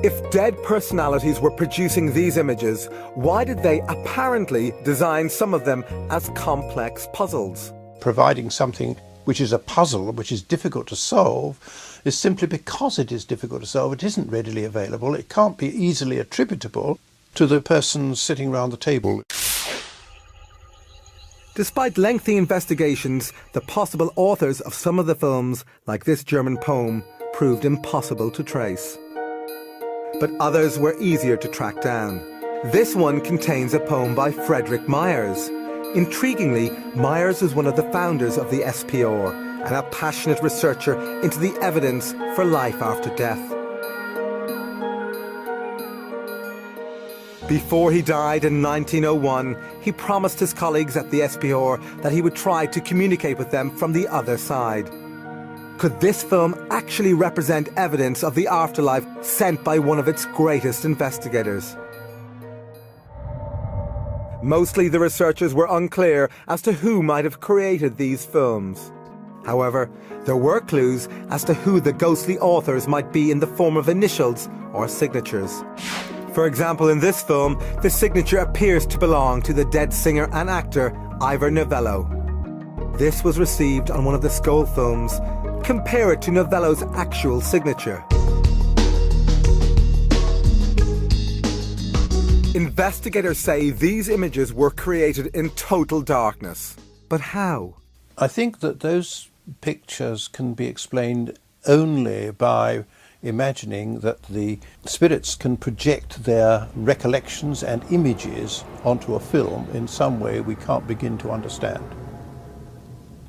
If dead personalities were producing these images, why did they apparently design some of them as complex puzzles? Providing something which is a puzzle, which is difficult to solve, is simply because it is difficult to solve. It isn't readily available. It can't be easily attributable to the person sitting around the table. Despite lengthy investigations, the possible authors of some of the films, like this German poem, proved impossible to trace. But others were easier to track down. This one contains a poem by Frederick Myers. Intriguingly, Myers was one of the founders of the SPR and a passionate researcher into the evidence for life after death. Before he died in 1901, he promised his colleagues at the SPR that he would try to communicate with them from the other side. Could this film actually represent evidence of the afterlife sent by one of its greatest investigators? Mostly the researchers were unclear as to who might have created these films. However, there were clues as to who the ghostly authors might be in the form of initials or signatures. For example, in this film, the signature appears to belong to the dead singer and actor Ivor Novello. This was received on one of the Scole films. Compare it to Novello's actual signature. Investigators say these images were created in total darkness. But how? I think that those pictures can be explained only by imagining that the spirits can project their recollections and images onto a film in some way we can't begin to understand.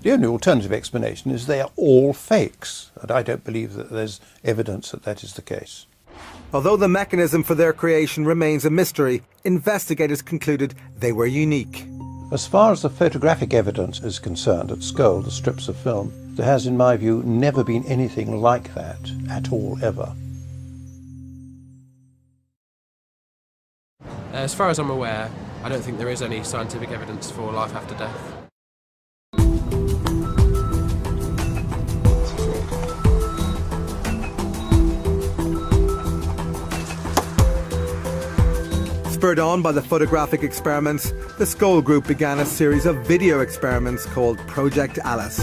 The only alternative explanation is they are all fakes, and I don't believe that there's evidence that that is the case. Although the mechanism for their creation remains a mystery, investigators concluded they were unique. As far as the photographic evidence is concerned at Scole, the strips of film, there has, in my view, never been anything like that at all, ever. As far as I'm aware, I don't think there is any scientific evidence for life after death. Spurred on by the photographic experiments, the Scole group began a series of video experiments called Project Alice,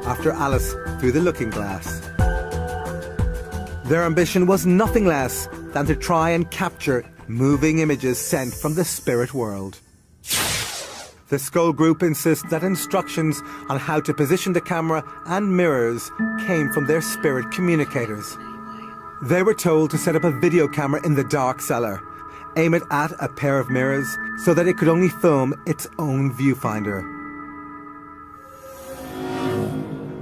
after Alice through the looking glass. Their ambition was nothing less than to try and capture moving images sent from the spirit world. The Scole Group insists that instructions on how to position the camera and mirrors came from their spirit communicators. They were told to set up a video camera in the dark cellar, aim it at a pair of mirrors so that it could only film its own viewfinder.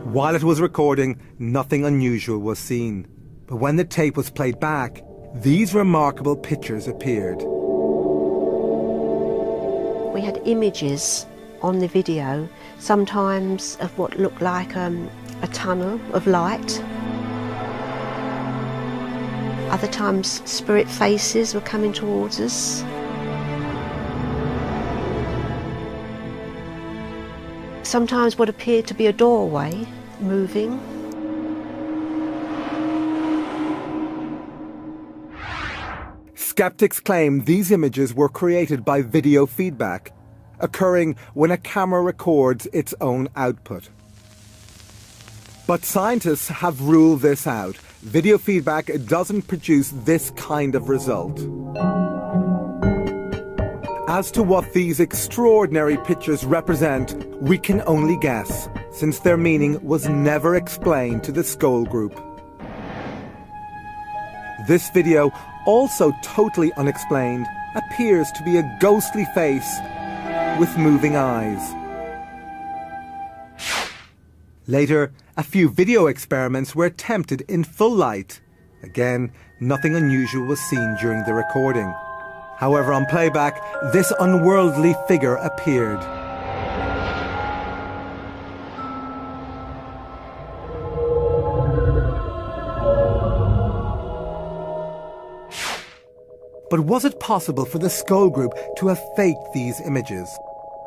While it was recording, nothing unusual was seen. But when the tape was played back, these remarkable pictures appeared. We had images on the video, sometimes of what looked like a tunnel of light. Other times spirit faces were coming towards us. Sometimes what appeared to be a doorway moving. Skeptics claim these images were created by video feedback, occurring when a camera records its own output. But scientists have ruled this out. Video feedback doesn't produce this kind of result. As to what these extraordinary pictures represent, we can only guess, since their meaning was never explained to the Scole Group. This video, also totally unexplained, appears to be a ghostly face with moving eyes. Later, a few video experiments were attempted in full light. Again, nothing unusual was seen during the recording. However, on playback, this unworldly figure appeared. But was it possible for the Scole Group to have faked these images?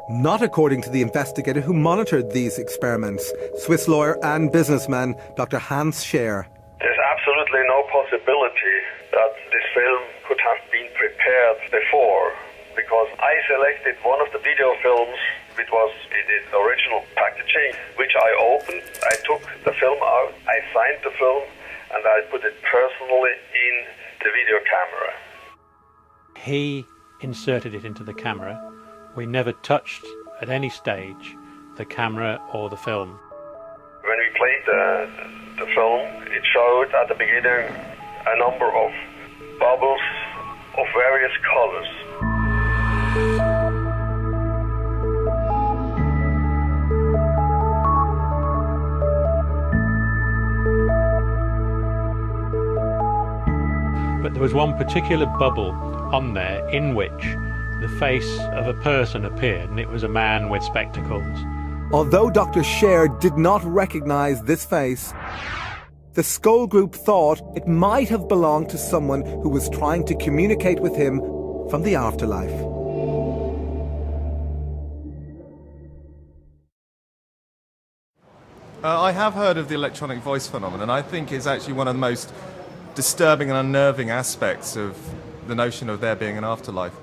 Not according to the investigator who monitored these experiments, Swiss lawyer and businessman Dr. Hans Scher. There's absolutely no possibility that this film could have been prepared before, because I selected one of the video films which was in its original packaging, which I opened. I took the film out, I signed the film, and I put it personally in the video camera. He inserted it into the camera. We never touched at any stage the camera or the film. When we played the film, it showed at the beginning a number of bubbles of various colors. But there was one particular bubble on there in which the face of a person appeared, and it was a man with spectacles. Although Dr. Scher did not recognize this face, the Scole Group thought it might have belonged to someone who was trying to communicate with him from the afterlife. I have heard of the electronic voice phenomenon. I think it's actually one of the most disturbing and unnerving aspects of the notion of there being an afterlife.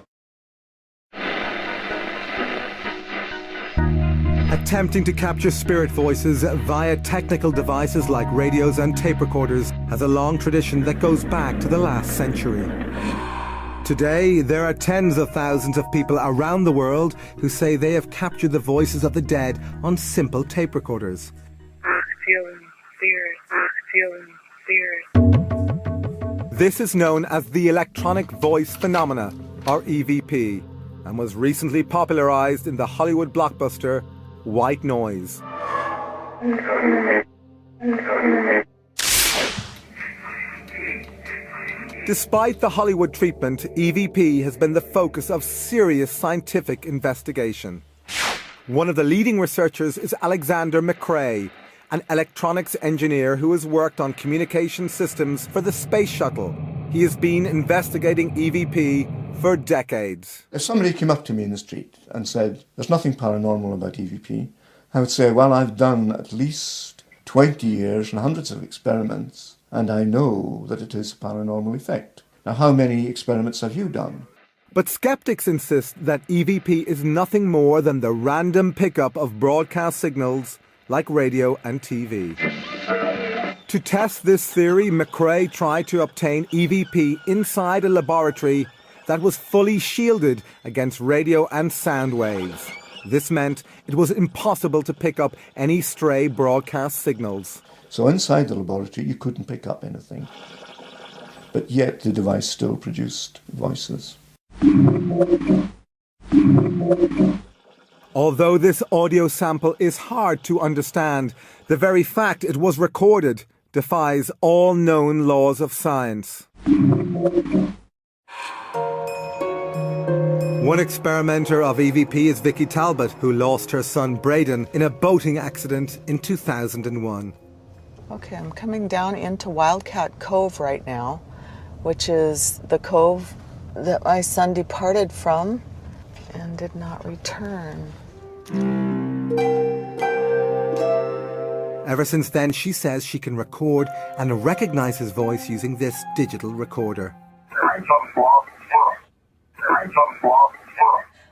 Attempting to capture spirit voices via technical devices like radios and tape recorders has a long tradition that goes back to the last century. Today, there are tens of thousands of people around the world who say they have captured the voices of the dead on simple tape recorders. This is known as the electronic voice phenomena, or EVP, and was recently popularized in the Hollywood blockbuster White Noise. Despite the Hollywood treatment, EVP has been the focus of serious scientific investigation. One of the leading researchers is Alexander McRae, an electronics engineer who has worked on communication systems for the space shuttle. He has been investigating EVP for decades. If somebody came up to me in the street and said, there's nothing paranormal about EVP, I would say, well, I've done at least 20 years and hundreds of experiments, and I know that it is a paranormal effect. Now, how many experiments have you done? But skeptics insist that EVP is nothing more than the random pickup of broadcast signals like radio and TV. To test this theory, McRae tried to obtain EVP inside a laboratory that was fully shielded against radio and sound waves. This meant it was impossible to pick up any stray broadcast signals. So inside the laboratory you couldn't pick up anything, but yet the device still produced voices. Although this audio sample is hard to understand, the very fact it was recorded defies all known laws of science. One experimenter of EVP is Vicky Talbot, who lost her son Braden in a boating accident in 2001. Okay, I'm coming down into Wildcat Cove right now, which is the cove that my son departed from and did not return. Ever since then, she says she can record and recognize his voice using this digital recorder.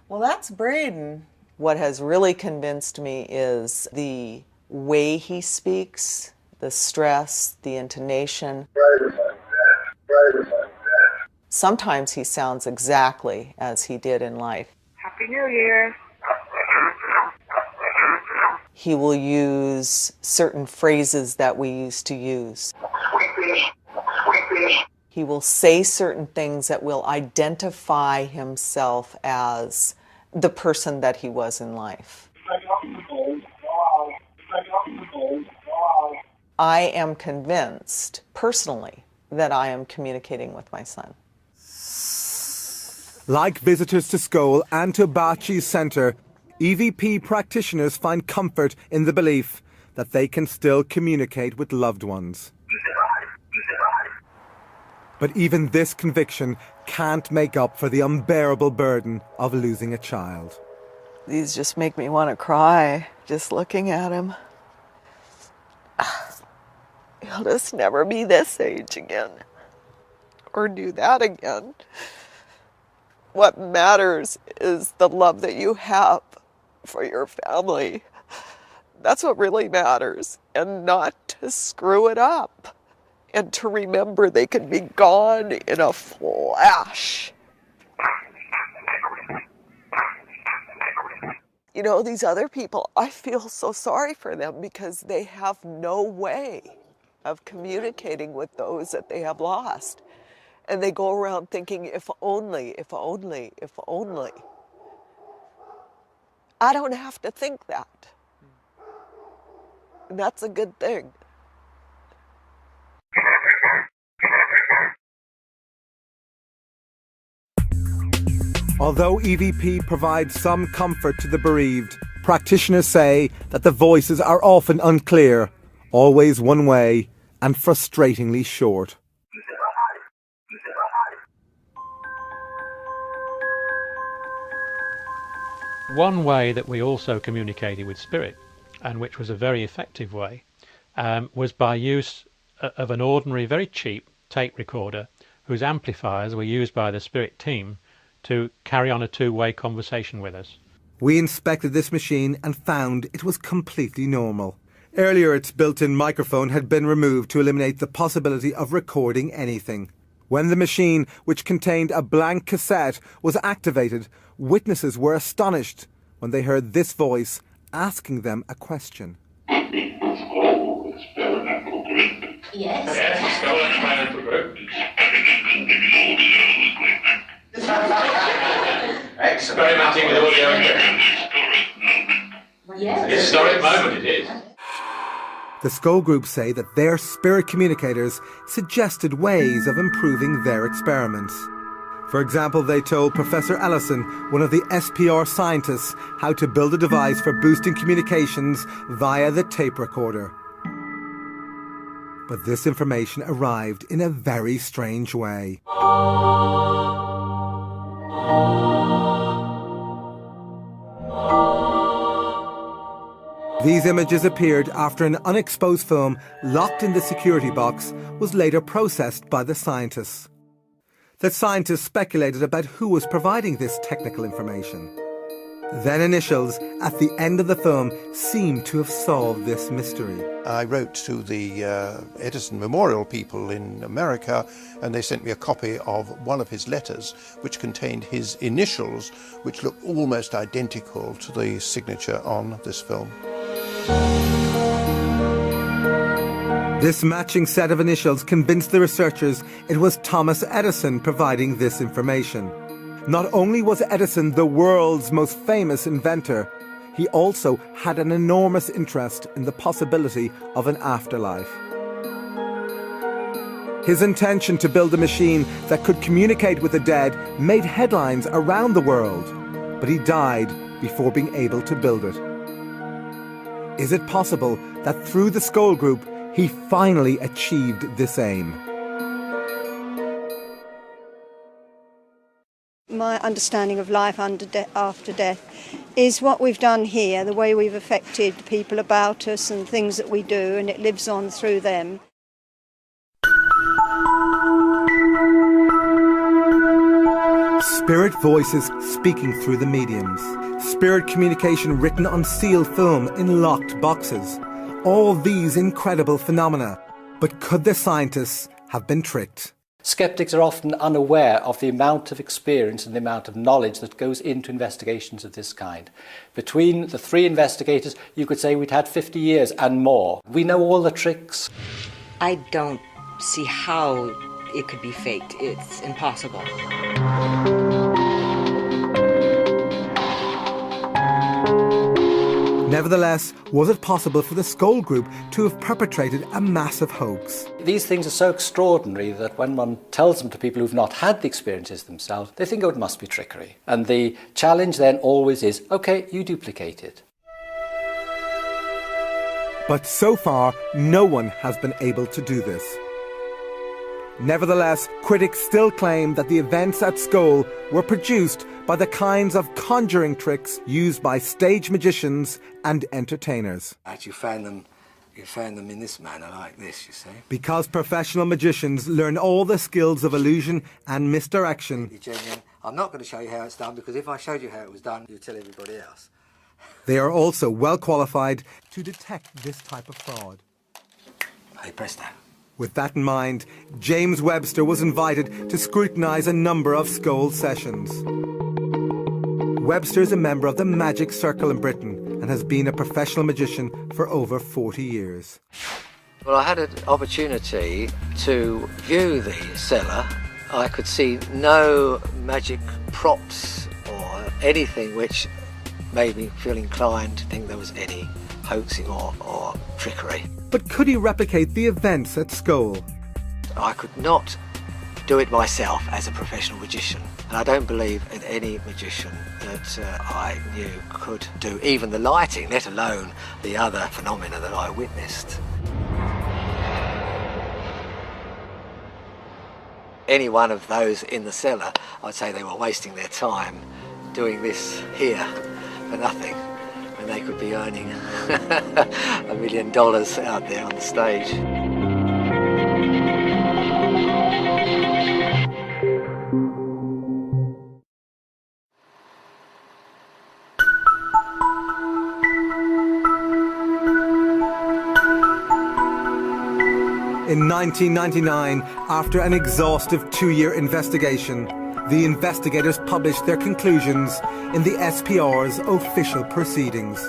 Well, that's Braden. What has really convinced me is the way he speaks, the stress, the intonation. Sometimes he sounds exactly as he did in life. Happy New Year. He will use certain phrases that we used to use. He will say certain things that will identify himself as the person that he was in life. I am convinced, personally, that I am communicating with my son. Like visitors to Scole and to Bachi's Centre, EVP practitioners find comfort in the belief that they can still communicate with loved ones. But even this conviction can't make up for the unbearable burden of losing a child. These just make me want to cry, just looking at him. He'll just never be this age again, or do that again. What matters is the love that you have for your family. That's what really matters, and not to screw it up. And to remember they can be gone in a flash. You know, these other people, I feel so sorry for them because they have no way of communicating with those that they have lost. And they go around thinking, if only, if only, if only. I don't have to think that. And that's a good thing. Although EVP provides some comfort to the bereaved, practitioners say that the voices are often unclear, always one way, and frustratingly short. One way that we also communicated with spirit, and which was a very effective way, was by use of an ordinary, very cheap tape recorder whose amplifiers were used by the spirit team to carry on a two-way conversation with us. We inspected this machine and found it was completely normal. Earlier, its built-in microphone had been removed to eliminate the possibility of recording anything. When the machine, which contained a blank cassette, was activated, witnesses were astonished when they heard this voice asking them a question. Yes. Yes, Scole Experimental Group. Experimenting with audio equipment. Yes. Historic moment it is. The Scole Group say that their spirit communicators suggested ways of improving their experiments. For example, they told Professor Ellison, one of the SPR scientists, how to build a device for boosting communications via the tape recorder. But this information arrived in a very strange way. These images appeared after an unexposed film locked in the security box was later processed by the scientists. The scientists speculated about who was providing this technical information. Then initials at the end of the film seem to have solved this mystery. I wrote to the Edison Memorial people in America, and they sent me a copy of one of his letters, which contained his initials, which looked almost identical to the signature on this film. This matching set of initials convinced the researchers it was Thomas Edison providing this information. Not only was Edison the world's most famous inventor, he also had an enormous interest in the possibility of an afterlife. His intention to build a machine that could communicate with the dead made headlines around the world, but he died before being able to build it. Is it possible that through the Scole Group, he finally achieved this aim? My understanding of life after death is what we've done here, the way we've affected people about us and things that we do, and it lives on through them. Spirit voices speaking through the mediums. Spirit communication written on sealed film in locked boxes. All these incredible phenomena. But could the scientists have been tricked? Skeptics are often unaware of the amount of experience and the amount of knowledge that goes into investigations of this kind. Between the three investigators, you could say we'd had 50 years and more. We know all the tricks. I don't see how it could be faked. It's impossible. Nevertheless, was it possible for the Scole Group to have perpetrated a massive hoax? These things are so extraordinary that when one tells them to people who've not had the experiences themselves, they think, oh, it must be trickery. And the challenge then always is, OK, you duplicate it. But so far, no one has been able to do this. Nevertheless, critics still claim that the events at Scole were produced by the kinds of conjuring tricks used by stage magicians and entertainers. You found them in this manner, like this, you see. Because professional magicians learn all the skills of illusion and misdirection. Genuine. I'm not going to show you how it's done, because if I showed you how it was done, you'd tell everybody else. They are also well qualified to detect this type of fraud. Hey, presto. With that in mind, James Webster was invited to scrutinise a number of Scole sessions. Webster is a member of the Magic Circle in Britain and has been a professional magician for over 40 years. Well, I had an opportunity to view the cellar. I could see no magic props or anything which made me feel inclined to think there was any hoaxing or trickery. But could he replicate the events at Scole? I could not do it myself as a professional magician. And I don't believe in any magician that I knew could do even the lighting, let alone the other phenomena that I witnessed. Any one of those in the cellar, I'd say they were wasting their time doing this here for nothing, when they could be earning $1 million out there on the stage. In 1999, after an exhaustive 2-year investigation, the investigators published their conclusions in the SPR's official proceedings.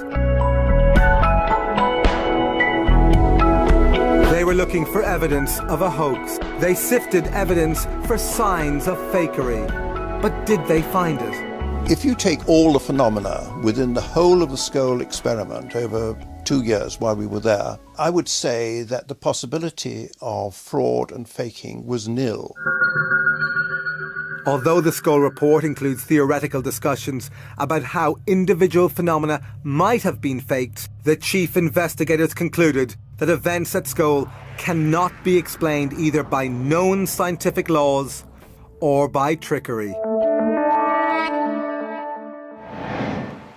They were looking for evidence of a hoax. They sifted evidence for signs of fakery. But did they find it? If you take all the phenomena within the whole of the Scole experiment over 2 years while we were there, I would say that the possibility of fraud and faking was nil. Although the Scole report includes theoretical discussions about how individual phenomena might have been faked, the chief investigators concluded that events at Scole cannot be explained either by known scientific laws or by trickery.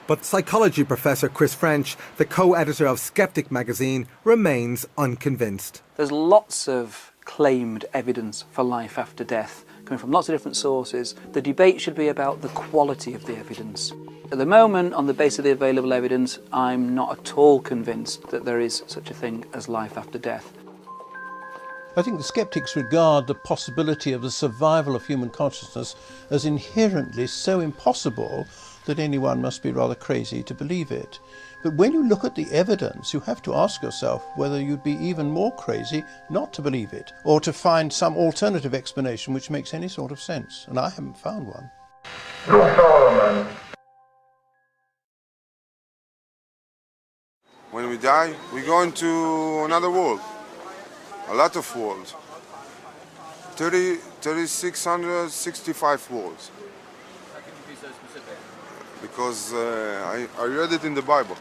But psychology professor Chris French, the co-editor of Skeptic magazine, remains unconvinced. There's lots of claimed evidence for life after death coming from lots of different sources. The debate should be about the quality of the evidence. At the moment, on the basis of the available evidence, I'm not at all convinced that there is such a thing as life after death. I think the sceptics regard the possibility of the survival of human consciousness as inherently so impossible that anyone must be rather crazy to believe it. But when you look at the evidence, you have to ask yourself whether you'd be even more crazy not to believe it, or to find some alternative explanation which makes any sort of sense. And I haven't found one. When we die, we go into another world. A lot of worlds. 3,665 worlds. How can you be so specific? Because I read it in the Bible.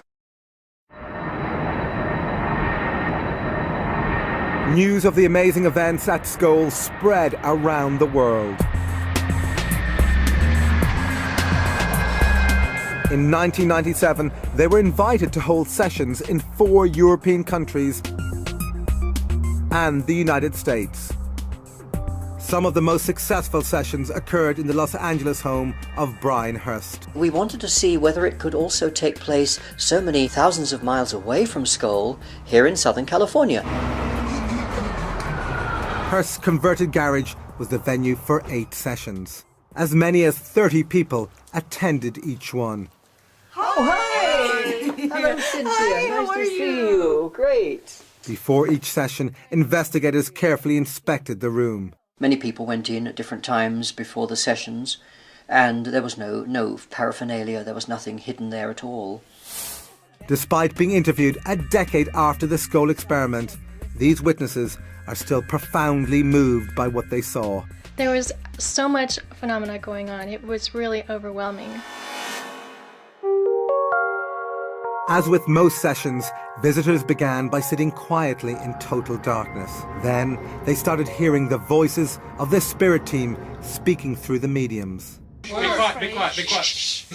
News of the amazing events at Scole spread around the world. In 1997, they were invited to hold sessions in 4 European countries and the United States. Some of the most successful sessions occurred in the Los Angeles home of Brian Hurst. We wanted to see whether it could also take place so many thousands of miles away from Scole, here in Southern California. Hurst's converted garage was the venue for 8 sessions. As many as 30 people attended each one. Oh, hi! Hello, Cynthia. Hi, nice how to are see you? Great. Before each session, investigators carefully inspected the room. Many people went in at different times before the sessions, and there was no paraphernalia, there was nothing hidden there at all. Despite being interviewed a decade after the Scole experiment, these witnesses are still profoundly moved by what they saw. There was so much phenomena going on. It was really overwhelming. As with most sessions, visitors began by sitting quietly in total darkness. Then they started hearing the voices of the spirit team speaking through the mediums. Be quiet, be quiet, be quiet.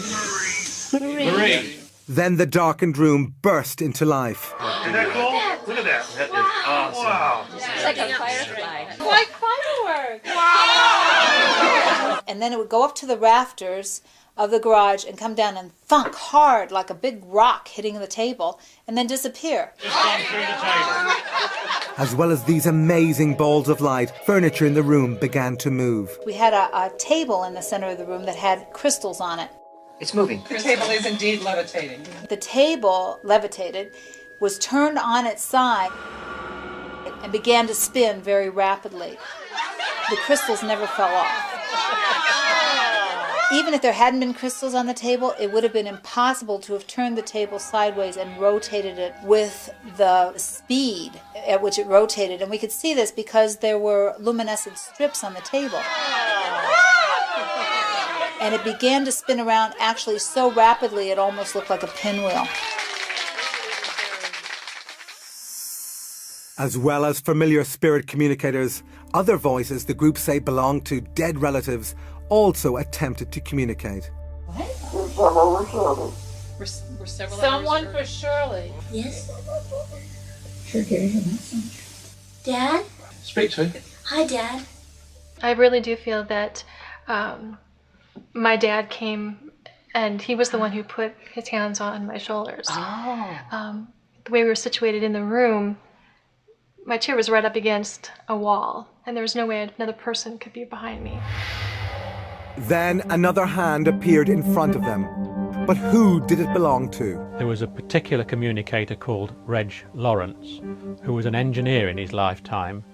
Marie. Then the darkened room burst into life. Isn't that cool? Look at that. That is awesome. Wow. It's like a firefly. Like fireworks. Wow. And then it would go up to the rafters of the garage and come down and thunk hard like a big rock hitting the table and then disappear. Just gone through the table. As well as these amazing balls of light, furniture in the room began to move. We had a table in the center of the room that had crystals on it. It's moving. The table is indeed levitating. The table levitated, was turned on its side and began to spin very rapidly. The crystals never fell off. Even if there hadn't been crystals on the table, it would have been impossible to have turned the table sideways and rotated it with the speed at which it rotated. And we could see this because there were luminescent strips on the table. And it began to spin around actually so rapidly it almost looked like a pinwheel. As well as familiar spirit communicators, other voices the group say belong to dead relatives also attempted to communicate. We're several Someone for Shirley. Yes? Sure, here's your message. Dad? Speak to him. Hi, Dad. I really do feel that my dad came and he was the one who put his hands on my shoulders. Oh. The way we were situated in the room, my chair was right up against a wall, and there was no way another person could be behind me. Then another hand appeared in front of them. But who did it belong to? There was a particular communicator called Reg Lawrence, who was an engineer in his lifetime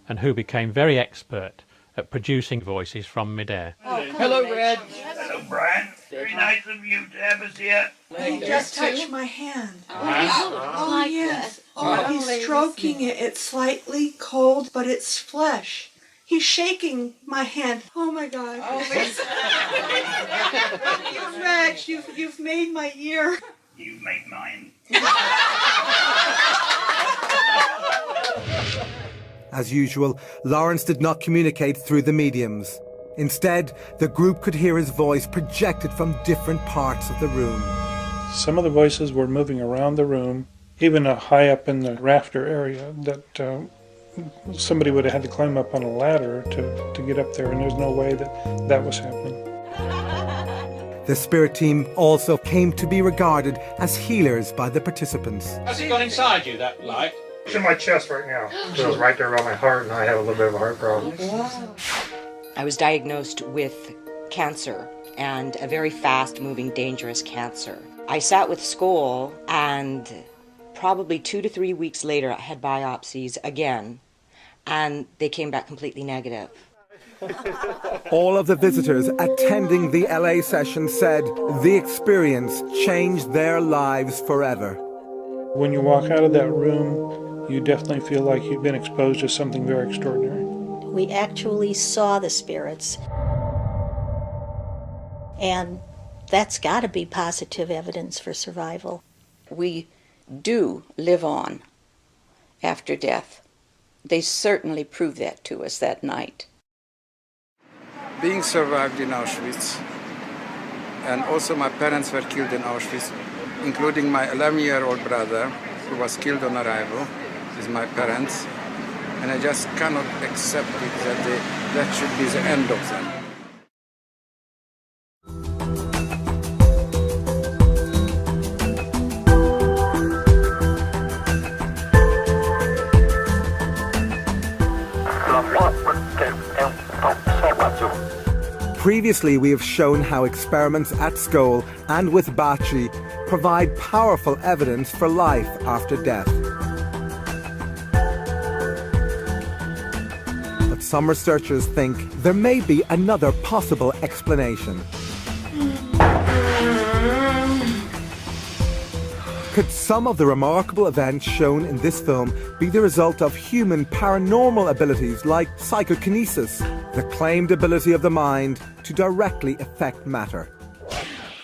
and who became very expert at producing voices from midair. Oh, hello, Red. Hello, Brian. Very nice of you to have us here. He just touched my hand. Oh, yes. Oh, he's stroking it. It's slightly cold, but it's flesh. He's shaking my hand. Oh, my God. Oh, Rex, you've made my year. You made mine. As usual, Lawrence did not communicate through the mediums. Instead, the group could hear his voice projected from different parts of the room. Some of the voices were moving around the room, even high up in the rafter area that somebody would have had to climb up on a ladder to get up there, and there's no way that was happening. The spirit team also came to be regarded as healers by the participants. Has it gone inside you, that light? It's in my chest right now. It goes right there around my heart, and I have a little bit of a heart problem. I was diagnosed with cancer, and a very fast-moving, dangerous cancer. I sat with Scole, and probably 2 to 3 weeks later, I had biopsies again, and they came back completely negative. All of the visitors attending the LA session said the experience changed their lives forever. When you walk out of that room, you definitely feel like you've been exposed to something very extraordinary. We actually saw the spirits. And that's got to be positive evidence for survival. We do live on after death. They certainly proved that to us that night. Being survived in Auschwitz, and also my parents were killed in Auschwitz, including my 11-year-old brother, who was killed on arrival with my parents, and I just cannot accept it that should be the end of them. Previously, we have shown how experiments at Scole and with Bachi provide powerful evidence for life after death. But some researchers think there may be another possible explanation. Could some of the remarkable events shown in this film be the result of human paranormal abilities like psychokinesis, the claimed ability of the mind to directly affect matter?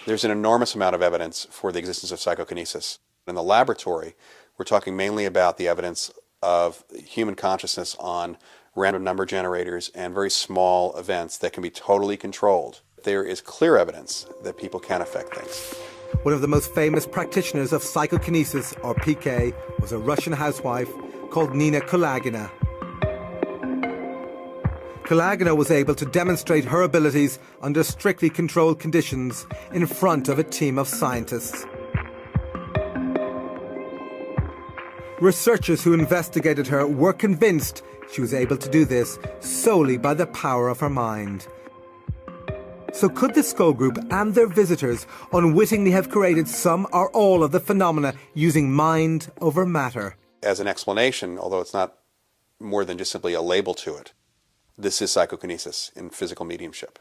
There's an enormous amount of evidence for the existence of psychokinesis. In the laboratory, we're talking mainly about the evidence of human consciousness on random number generators and very small events that can be totally controlled. There is clear evidence that people can affect things. One of the most famous practitioners of psychokinesis, or PK, was a Russian housewife called Nina Kulagina. Kulagina was able to demonstrate her abilities under strictly controlled conditions in front of a team of scientists. Researchers who investigated her were convinced she was able to do this solely by the power of her mind. So could the Scole group and their visitors unwittingly have created some or all of the phenomena using mind over matter? As an explanation, although it's not more than just simply a label to it, this is psychokinesis in physical mediumship.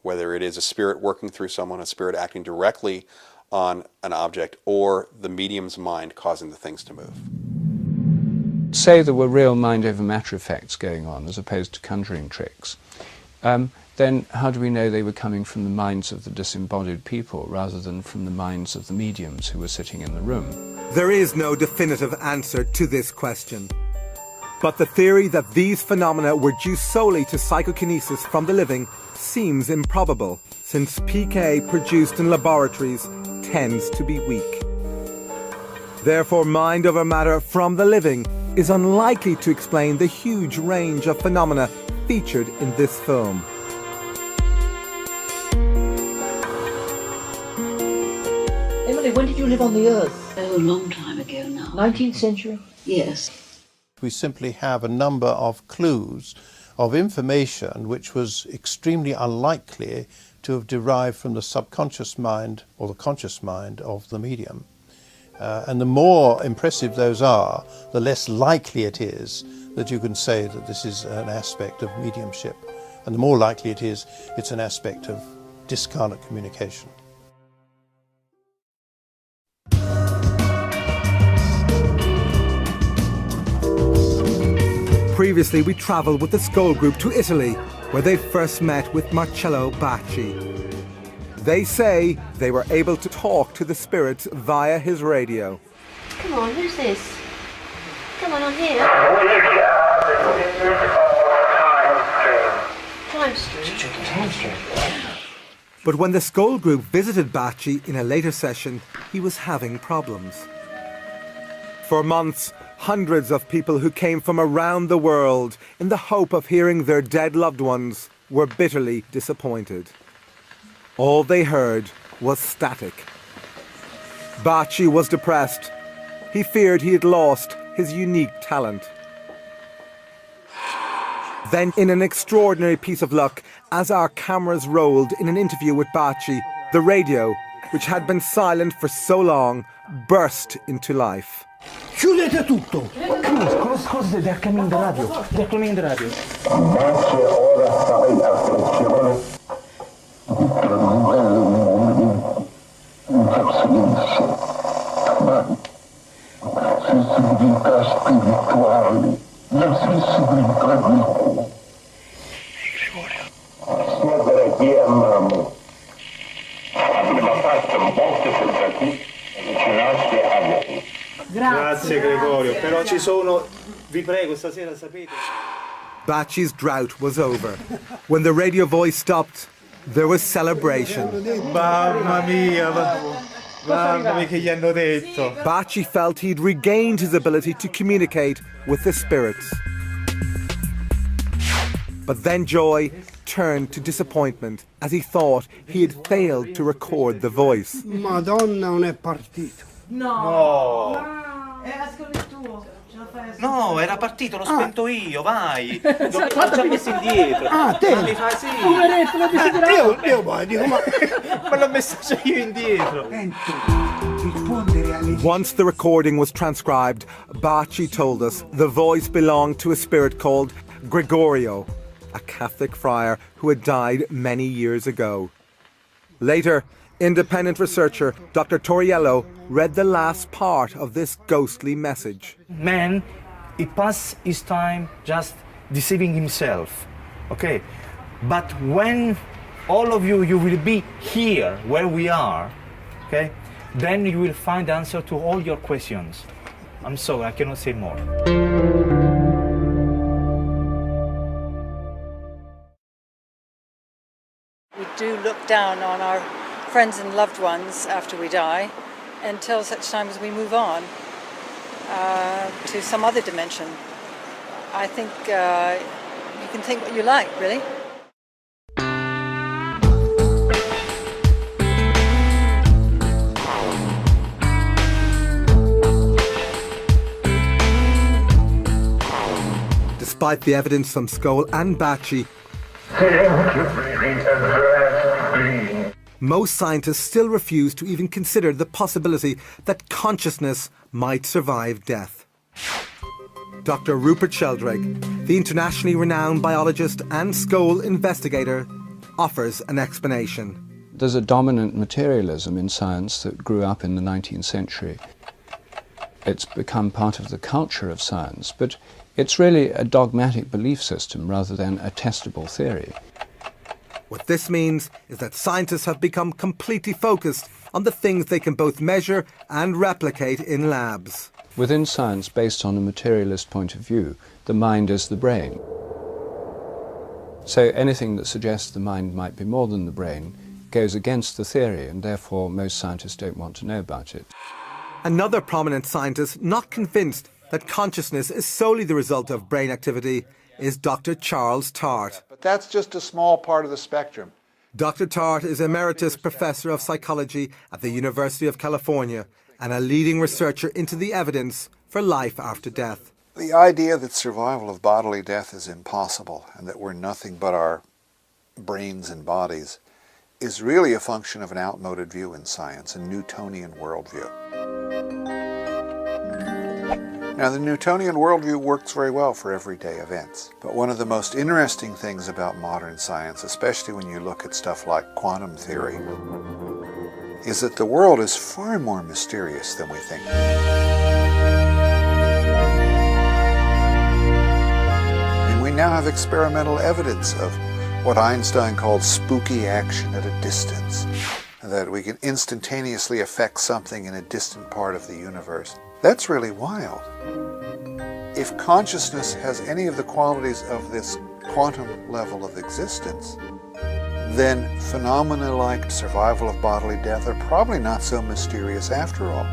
Whether it is a spirit working through someone, a spirit acting directly on an object, or the medium's mind causing the things to move. Say there were real mind over matter effects going on as opposed to conjuring tricks. Then how do we know they were coming from the minds of the disembodied people rather than from the minds of the mediums who were sitting in the room? There is no definitive answer to this question. But the theory that these phenomena were due solely to psychokinesis from the living seems improbable, since PK produced in laboratories tends to be weak. Therefore, mind over matter from the living is unlikely to explain the huge range of phenomena featured in this film. Emily, when did you live on the Earth? Oh, a long time ago now. 19th century? Yes. We simply have a number of clues of information which was extremely unlikely to have derived from the subconscious mind or the conscious mind of the medium. And the more impressive those are, the less likely it is that you can say that this is an aspect of mediumship. And the more likely it is, it's an aspect of discarnate communication. Previously, we travelled with the Scole group to Italy, where they first met with Marcello Bacci. They say they were able to talk to the spirits via his radio. Come on, who's this? Come on here. Time stream. But when the Scole group visited Bacci in a later session, he was having problems. For months, Hundreds of people who came from around the world in the hope of hearing their dead loved ones were bitterly disappointed. All they heard was static. Baci was depressed. He feared he had lost his unique talent. Then, in an extraordinary piece of luck, as our cameras rolled in an interview with Baci, the radio, which had been silent for so long, burst into life. Chiudete tutto! Cosa del cammin radio? Del cammin radio. Grazie Gregorio, però ci sono, vi prego, stasera sapete. Baci's drought was over. When the radio voice stopped, there was celebration. Mamma mia, mamma mia che gli hanno detto. Baci felt he'd regained his ability to communicate with the spirits. But then joy turned to disappointment as he thought he had failed to record the voice. Madonna, non è partito. No. Era solo il tuo. No, era partito, l'ho spento io, vai. L'ho già messo indietro. Ah, te? Mi fa sì. Poveretto, lo desiderato. Io poi dico, ma l'ho messo io indietro. Once the recording was transcribed, Baci told us the voice belonged to a spirit called Gregorio, a Catholic friar who had died many years ago. Later, independent researcher Dr. Toriello read the last part of this ghostly message. Man, he passed his time just deceiving himself, okay? But when all of you will be here where we are, okay? Then you will find the answer to all your questions. I'm sorry, I cannot say more. We do look down on our friends and loved ones after we die until such time as we move on to some other dimension. I think you can think what you like, really. Despite the evidence from Scole and Baci, most scientists still refuse to even consider the possibility that consciousness might survive death. Dr. Rupert Sheldrake, the internationally renowned biologist and Scole investigator, offers an explanation. There's a dominant materialism in science that grew up in the 19th century. It's become part of the culture of science, but it's really a dogmatic belief system rather than a testable theory. What this means is that scientists have become completely focused on the things they can both measure and replicate in labs. Within science, based on a materialist point of view, the mind is the brain. So anything that suggests the mind might be more than the brain goes against the theory, and therefore most scientists don't want to know about it. Another prominent scientist not convinced that consciousness is solely the result of brain activity is Dr. Charles Tart. But that's just a small part of the spectrum. Dr. Tart is Emeritus Professor of Psychology at the University of California and a leading researcher into the evidence for life after death. The idea that survival of bodily death is impossible and that we're nothing but our brains and bodies is really a function of an outmoded view in science, a Newtonian worldview. Now, the Newtonian worldview works very well for everyday events, but one of the most interesting things about modern science, especially when you look at stuff like quantum theory, is that the world is far more mysterious than we think. And we now have experimental evidence of what Einstein called spooky action at a distance, that we can instantaneously affect something in a distant part of the universe. That's really wild. If consciousness has any of the qualities of this quantum level of existence, then phenomena like survival of bodily death are probably not so mysterious after all.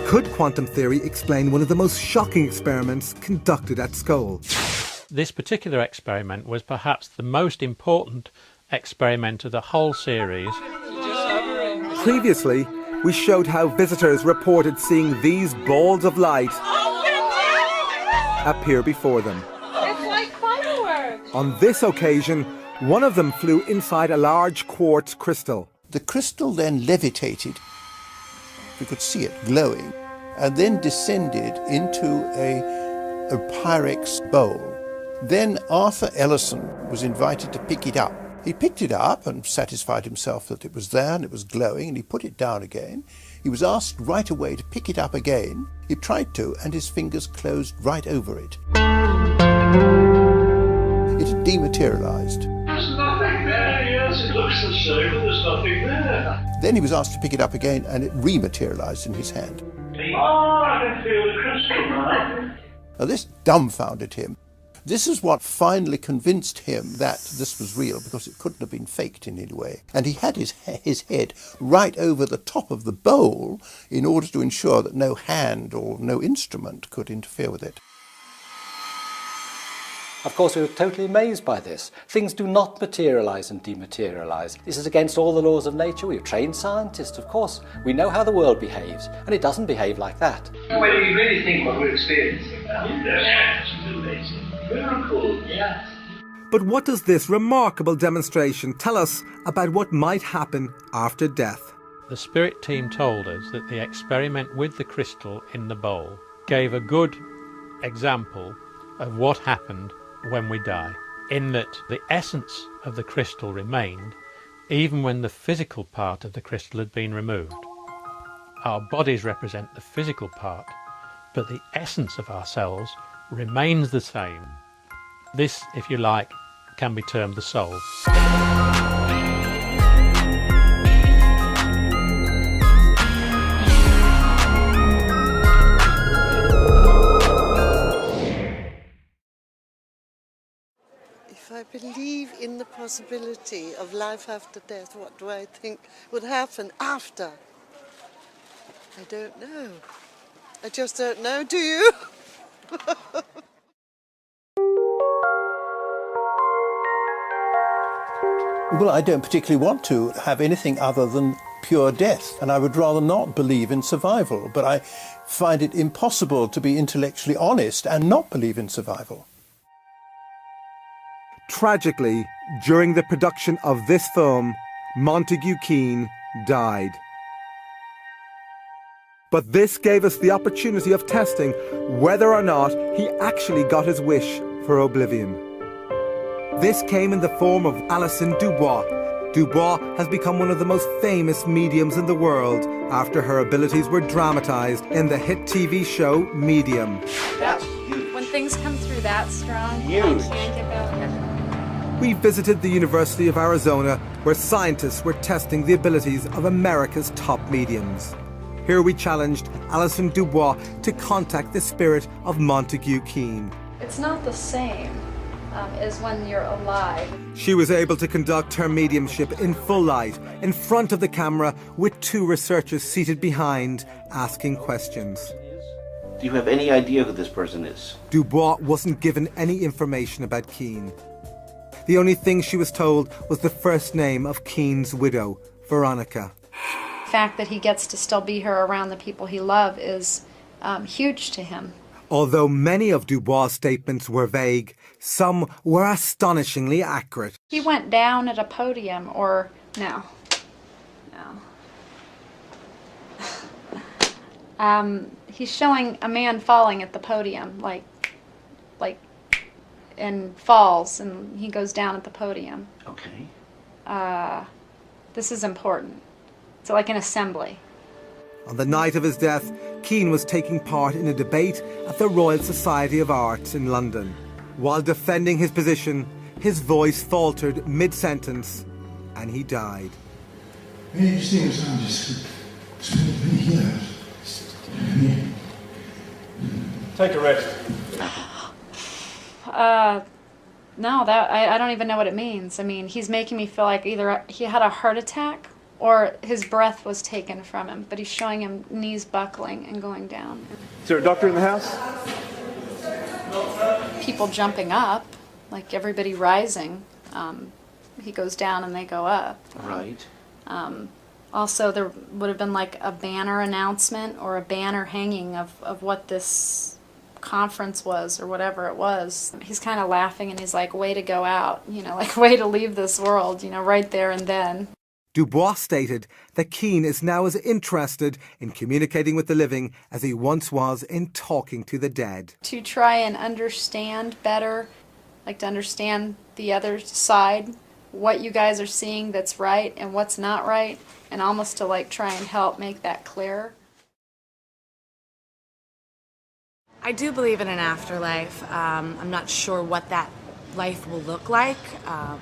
Could quantum theory explain one of the most shocking experiments conducted at Scole? This particular experiment was perhaps the most important experiment of the whole series. Previously, we showed how visitors reported seeing these balls of light appear before them. It's like fireworks! On this occasion, one of them flew inside a large quartz crystal. The crystal then levitated, we could see it glowing, and then descended into a Pyrex bowl. Then Arthur Ellison was invited to pick it up. He picked it up and satisfied himself that it was there and it was glowing, and he put it down again. He was asked right away to pick it up again. He tried to, and his fingers closed right over it. It had dematerialized. There's nothing there, yes, it looks the same, but there's nothing there. Then he was asked to pick it up again, and it rematerialized in his hand. Oh, I can feel the crystal now. Now this dumbfounded him. This is what finally convinced him that this was real, because it couldn't have been faked in any way. And he had his head right over the top of the bowl in order to ensure that no hand or no instrument could interfere with it. Of course, we were totally amazed by this. Things do not materialize and dematerialize. This is against all the laws of nature. We're trained scientists, of course. We know how the world behaves, and it doesn't behave like that. When you really think what we're experiencing now, yes, it's amazing. Miracle, yes. But what does this remarkable demonstration tell us about what might happen after death? The spirit team told us that the experiment with the crystal in the bowl gave a good example of what happened when we die, in that the essence of the crystal remained even when the physical part of the crystal had been removed. Our bodies represent the physical part, but the essence of ourselves remains the same. This, if you like, can be termed the soul. If I believe in the possibility of life after death, what do I think would happen after? I don't know. I just don't know, do you? Well, I don't particularly want to have anything other than pure death, and I would rather not believe in survival, but I find it impossible to be intellectually honest and not believe in survival. Tragically, during the production of this film, Montague Keen died. But this gave us the opportunity of testing whether or not he actually got his wish for oblivion. This came in the form of Alison Dubois. Dubois has become one of the most famous mediums in the world after her abilities were dramatized in the hit TV show Medium. That's huge. When things come through that strong, Huge. I can't give out. We visited the University of Arizona, where scientists were testing the abilities of America's top mediums. Here we challenged Alison Dubois to contact the spirit of Montague Keen. It's not the same as when you're alive. She was able to conduct her mediumship in full light, in front of the camera, with two researchers seated behind, asking questions. Do you have any idea who this person is? Dubois wasn't given any information about Keen. The only thing she was told was the first name of Keen's widow, Veronica. The fact that he gets to still be here around the people he loves is huge to him. Although many of Dubois' statements were vague, some were astonishingly accurate. He went down at a podium, or no. He's showing a man falling at the podium, like, and falls, and he goes down at the podium. Okay. This is important. It's like an assembly. On the night of his death, Keen was taking part in a debate at the Royal Society of Arts in London. While defending his position, his voice faltered mid-sentence, and he died. Many things I'm just spent many years. Take a rest. No, I don't even know what it means. I mean, he's making me feel like either he had a heart attack or his breath was taken from him, but he's showing him knees buckling and going down. Is there a doctor in the house? People jumping up, like everybody rising. He goes down and they go up. Right. Also, there would have been like a banner announcement or a banner hanging of what this conference was or whatever it was. He's kind of laughing and he's like, way to go out, you know, like way to leave this world, you know, right there and then. Dubois stated that Keane is now as interested in communicating with the living as he once was in talking to the dead. To try and understand better, like to understand the other side, what you guys are seeing that's right and what's not right, and almost to like try and help make that clearer. I do believe in an afterlife. I'm not sure what that life will look like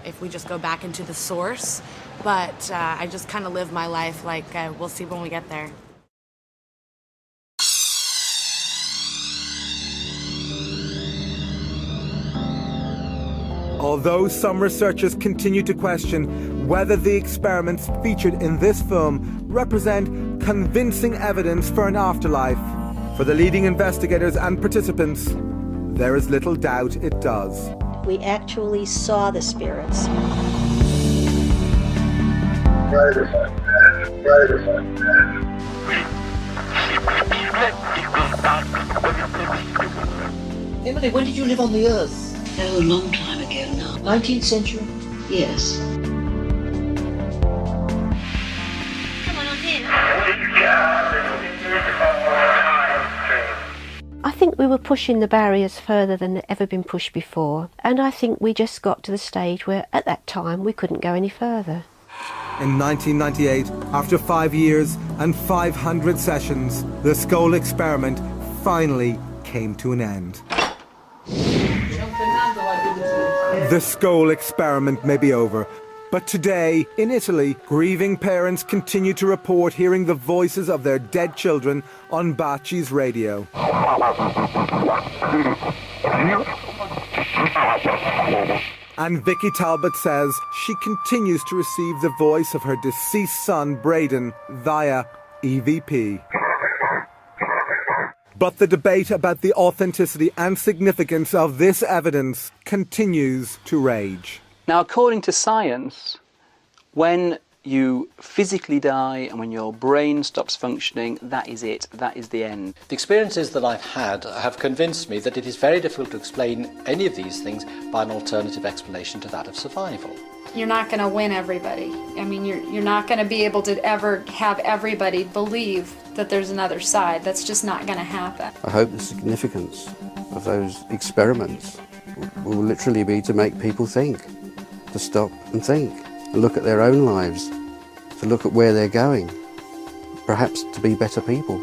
if we just go back into the source, but I just kind of live my life like we'll see when we get there. Although some researchers continue to question whether the experiments featured in this film represent convincing evidence for an afterlife, for the leading investigators and participants, there is little doubt it does. We actually saw the spirits. Emily, when did you live on the Earth? Oh, a long time ago now. 19th century? Yes. Come on here. I think we were pushing the barriers further than they'd ever been pushed before, and I think we just got to the stage where at that time we couldn't go any further. In 1998, after 5 years and 500 sessions, the Scole experiment finally came to an end. The Scole experiment may be over, but today, in Italy, grieving parents continue to report hearing the voices of their dead children on Baci's radio. And Vicky Talbot says she continues to receive the voice of her deceased son, Braden, via EVP. But the debate about the authenticity and significance of this evidence continues to rage. Now, according to science, when you physically die and when your brain stops functioning, that is it, that is the end. The experiences that I've had have convinced me that it is very difficult to explain any of these things by an alternative explanation to that of survival. You're not going to win everybody. I mean, you're not going to be able to ever have everybody believe that there's another side. That's just not going to happen. I hope the significance of those experiments will literally be to make people think, to stop and think, and look at their own lives, to look at where they're going, perhaps to be better people.